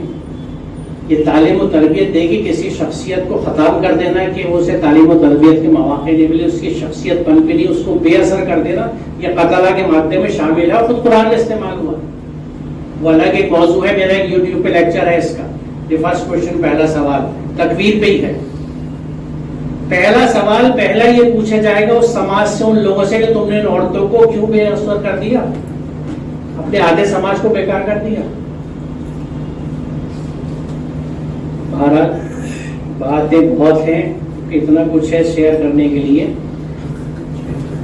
یہ تعلیم و تربیت دے گی کسی شخصیت کو ختم کر دینا کہ اسے تعلیم و تربیت کے مواقع نہیں ملے، اس کی شخصیت بن کے نہیں، اس کو بے اثر کر دینا. یہ قتلہ کے مادے میں شامل ہے، خود قرآن میں استعمال ہوا. وہ الگ ایک موضوع ہے، میرا ایک یوٹیوب پہ لیکچر ہے اس کا. یہ فرسٹ کوشچن، پہلا سوال تکویر پہ ہی ہے. پہلا سوال پہلا یہ پوچھا جائے گا اس سماج سے، ان لوگوں سے کہ تم نے ان عورتوں کو کیوں بے اثر کر دیا، اپنے آدھے سماج کو بیکار کر دیا. بہرحال باتیں بہت ہیں، اتنا کچھ ہے شیئر کرنے کے لیے.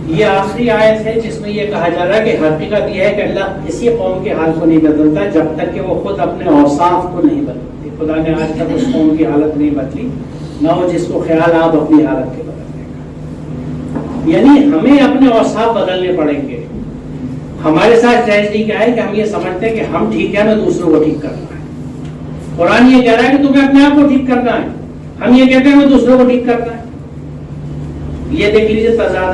یہ آخری آیت ہے جس میں یہ کہا جا رہا ہے کہ حقیقت یہ ہے کہ اللہ کسی قوم کے حال کو نہیں بدلتا جب تک کہ وہ خود اپنے اوصاف کو نہیں بدلتی. خدا نے آج تک اس قوم کی حالت نہیں بدلی، نہ وہ جس کو خیال آپ اپنی حالت کے بدلنے کا. یعنی ہمیں اپنے اوصاف بدلنے پڑیں گے. ہمارے ساتھ ٹریجڈی کیا ہے کہ ہم یہ سمجھتے ہیں کہ ہم ٹھیک ہے نا دوسروں کو ٹھیک کرنا ہے. قرآن یہ کہہ رہا ہے کہ تمہیں اپنے آپ کو ٹھیک کرنا ہے، ہم یہ کہتے ہیں ہمیں دوسروں کو ٹھیک کرنا ہے. یہ دیکھ لیجیے تضاد.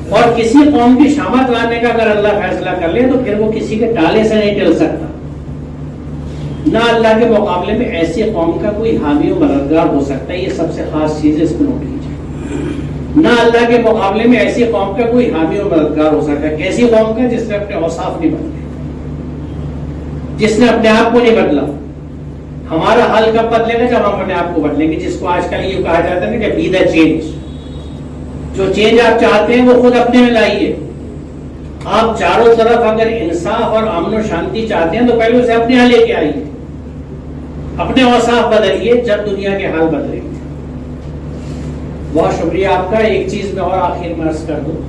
اور کسی قوم کی شامت لانے کا اگر اللہ فیصلہ کر لے تو پھر وہ کسی کے ٹالے سے نہیں ٹل سکتا. نہ اللہ کے مقابلے میں ایسی قوم کا کوئی حامی و مددگار ہو سکتا ہے. یہ سب سے خاص چیز ہے، اس کو نوٹ کیجیے. نہ اللہ کے مقابلے میں ایسی قوم کا کوئی حامی و مددگار ہو سکتا ہے. کیسی قوم کا؟ جس نے اپنے اوصاف نہیں بدلے، جس نے اپنے آپ کو نہیں بدلا. ہمارا حال کب بدلے گا؟ جب ہم اپنے آپ کو بدلیں گے. جس کو آج کل یہ کہا جاتا ہے نا کہ بی دا چینج. جو چینج آپ چاہتے ہیں وہ خود اپنے میں لائیے. آپ چاروں طرف اگر انصاف اور امن و شانتی چاہتے ہیں تو پہلے اسے اپنے یہاں لے کے آئیے. اپنے اوصاف بدلیے جب دنیا کے حال بدلیں گے. بہت شکریہ آپ کا. ایک چیز میں اور آخر میں عرض کر دوں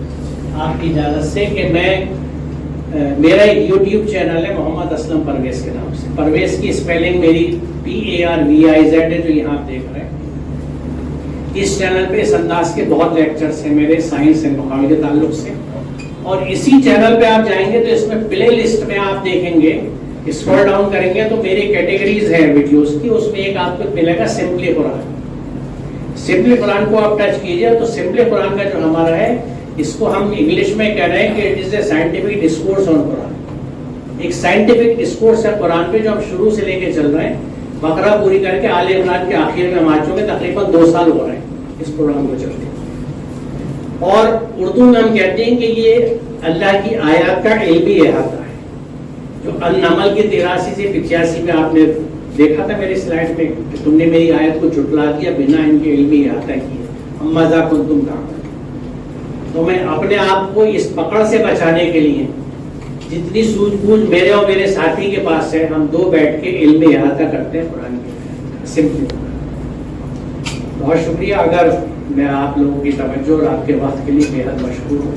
آپ کی اجازت سے کہ میں میرا ایک یوٹیوب چینل ہے محمد اسلم پرویز کے نام سے. پرویز کی اسپیلنگ میری PARVIZ ہے جو یہاں آپ دیکھ رہے ہیں. اس چینل پہ اس انداز کے بہت لیکچرز ہیں میرے سائنس اینڈ مقامی کے تعلق سے. اور اسی چینل پہ آپ جائیں گے تو اس میں پلے لسٹ میں آپ دیکھیں گے، اسکرول ڈاؤن کریں گے تو میری کیٹیگریز ہیں ویڈیوز کی. اس میں ایک آپ کو ملے گا سمپلی قرآن. سمپلی قرآن کو آپ ٹچ کیجئے تو سمپلی قرآن کا جو ہمارا ہے اس کو ہم انگلش میں کہہ رہے ہیں کہ it is a scientific discourse on Quran. ایک سائنٹیفک ڈسکورس ہے قرآن پہ جو ہم شروع سے لے کے چل رہے ہیں. بقرہ پوری کر کے آل عمران کے آخر میں ہم آ چکے. تقریباً 2 سال ہو رہے ہیں اس پروگرام کو چلتے. اور اردو میں ہم کہتے ہیں کہ یہ اللہ کی آیات کا علمی احاطہ ہے. جو النمل کی 83 سے 85 میں آپ نے دیکھا تھا میری سلائڈ پہ کہ تم نے میری آیت کو جھٹلا دیا بنا ان کے علمی احاطہ کیے. اما ذا کنتم تعملون. تو میں اپنے آپ کو اس پکڑ سے بچانے کے لیے جتنی سوجھ بوجھ میرے اور میرے ساتھی کے پاس ہے ہم 2 بیٹھ کے علم احاطہ کرتے ہیں قرآن کے سمپلی. بہت شکریہ. اگر میں آپ لوگوں کی توجہ اور آپ کے وقت کے لیے بے حد مشکور ہوں.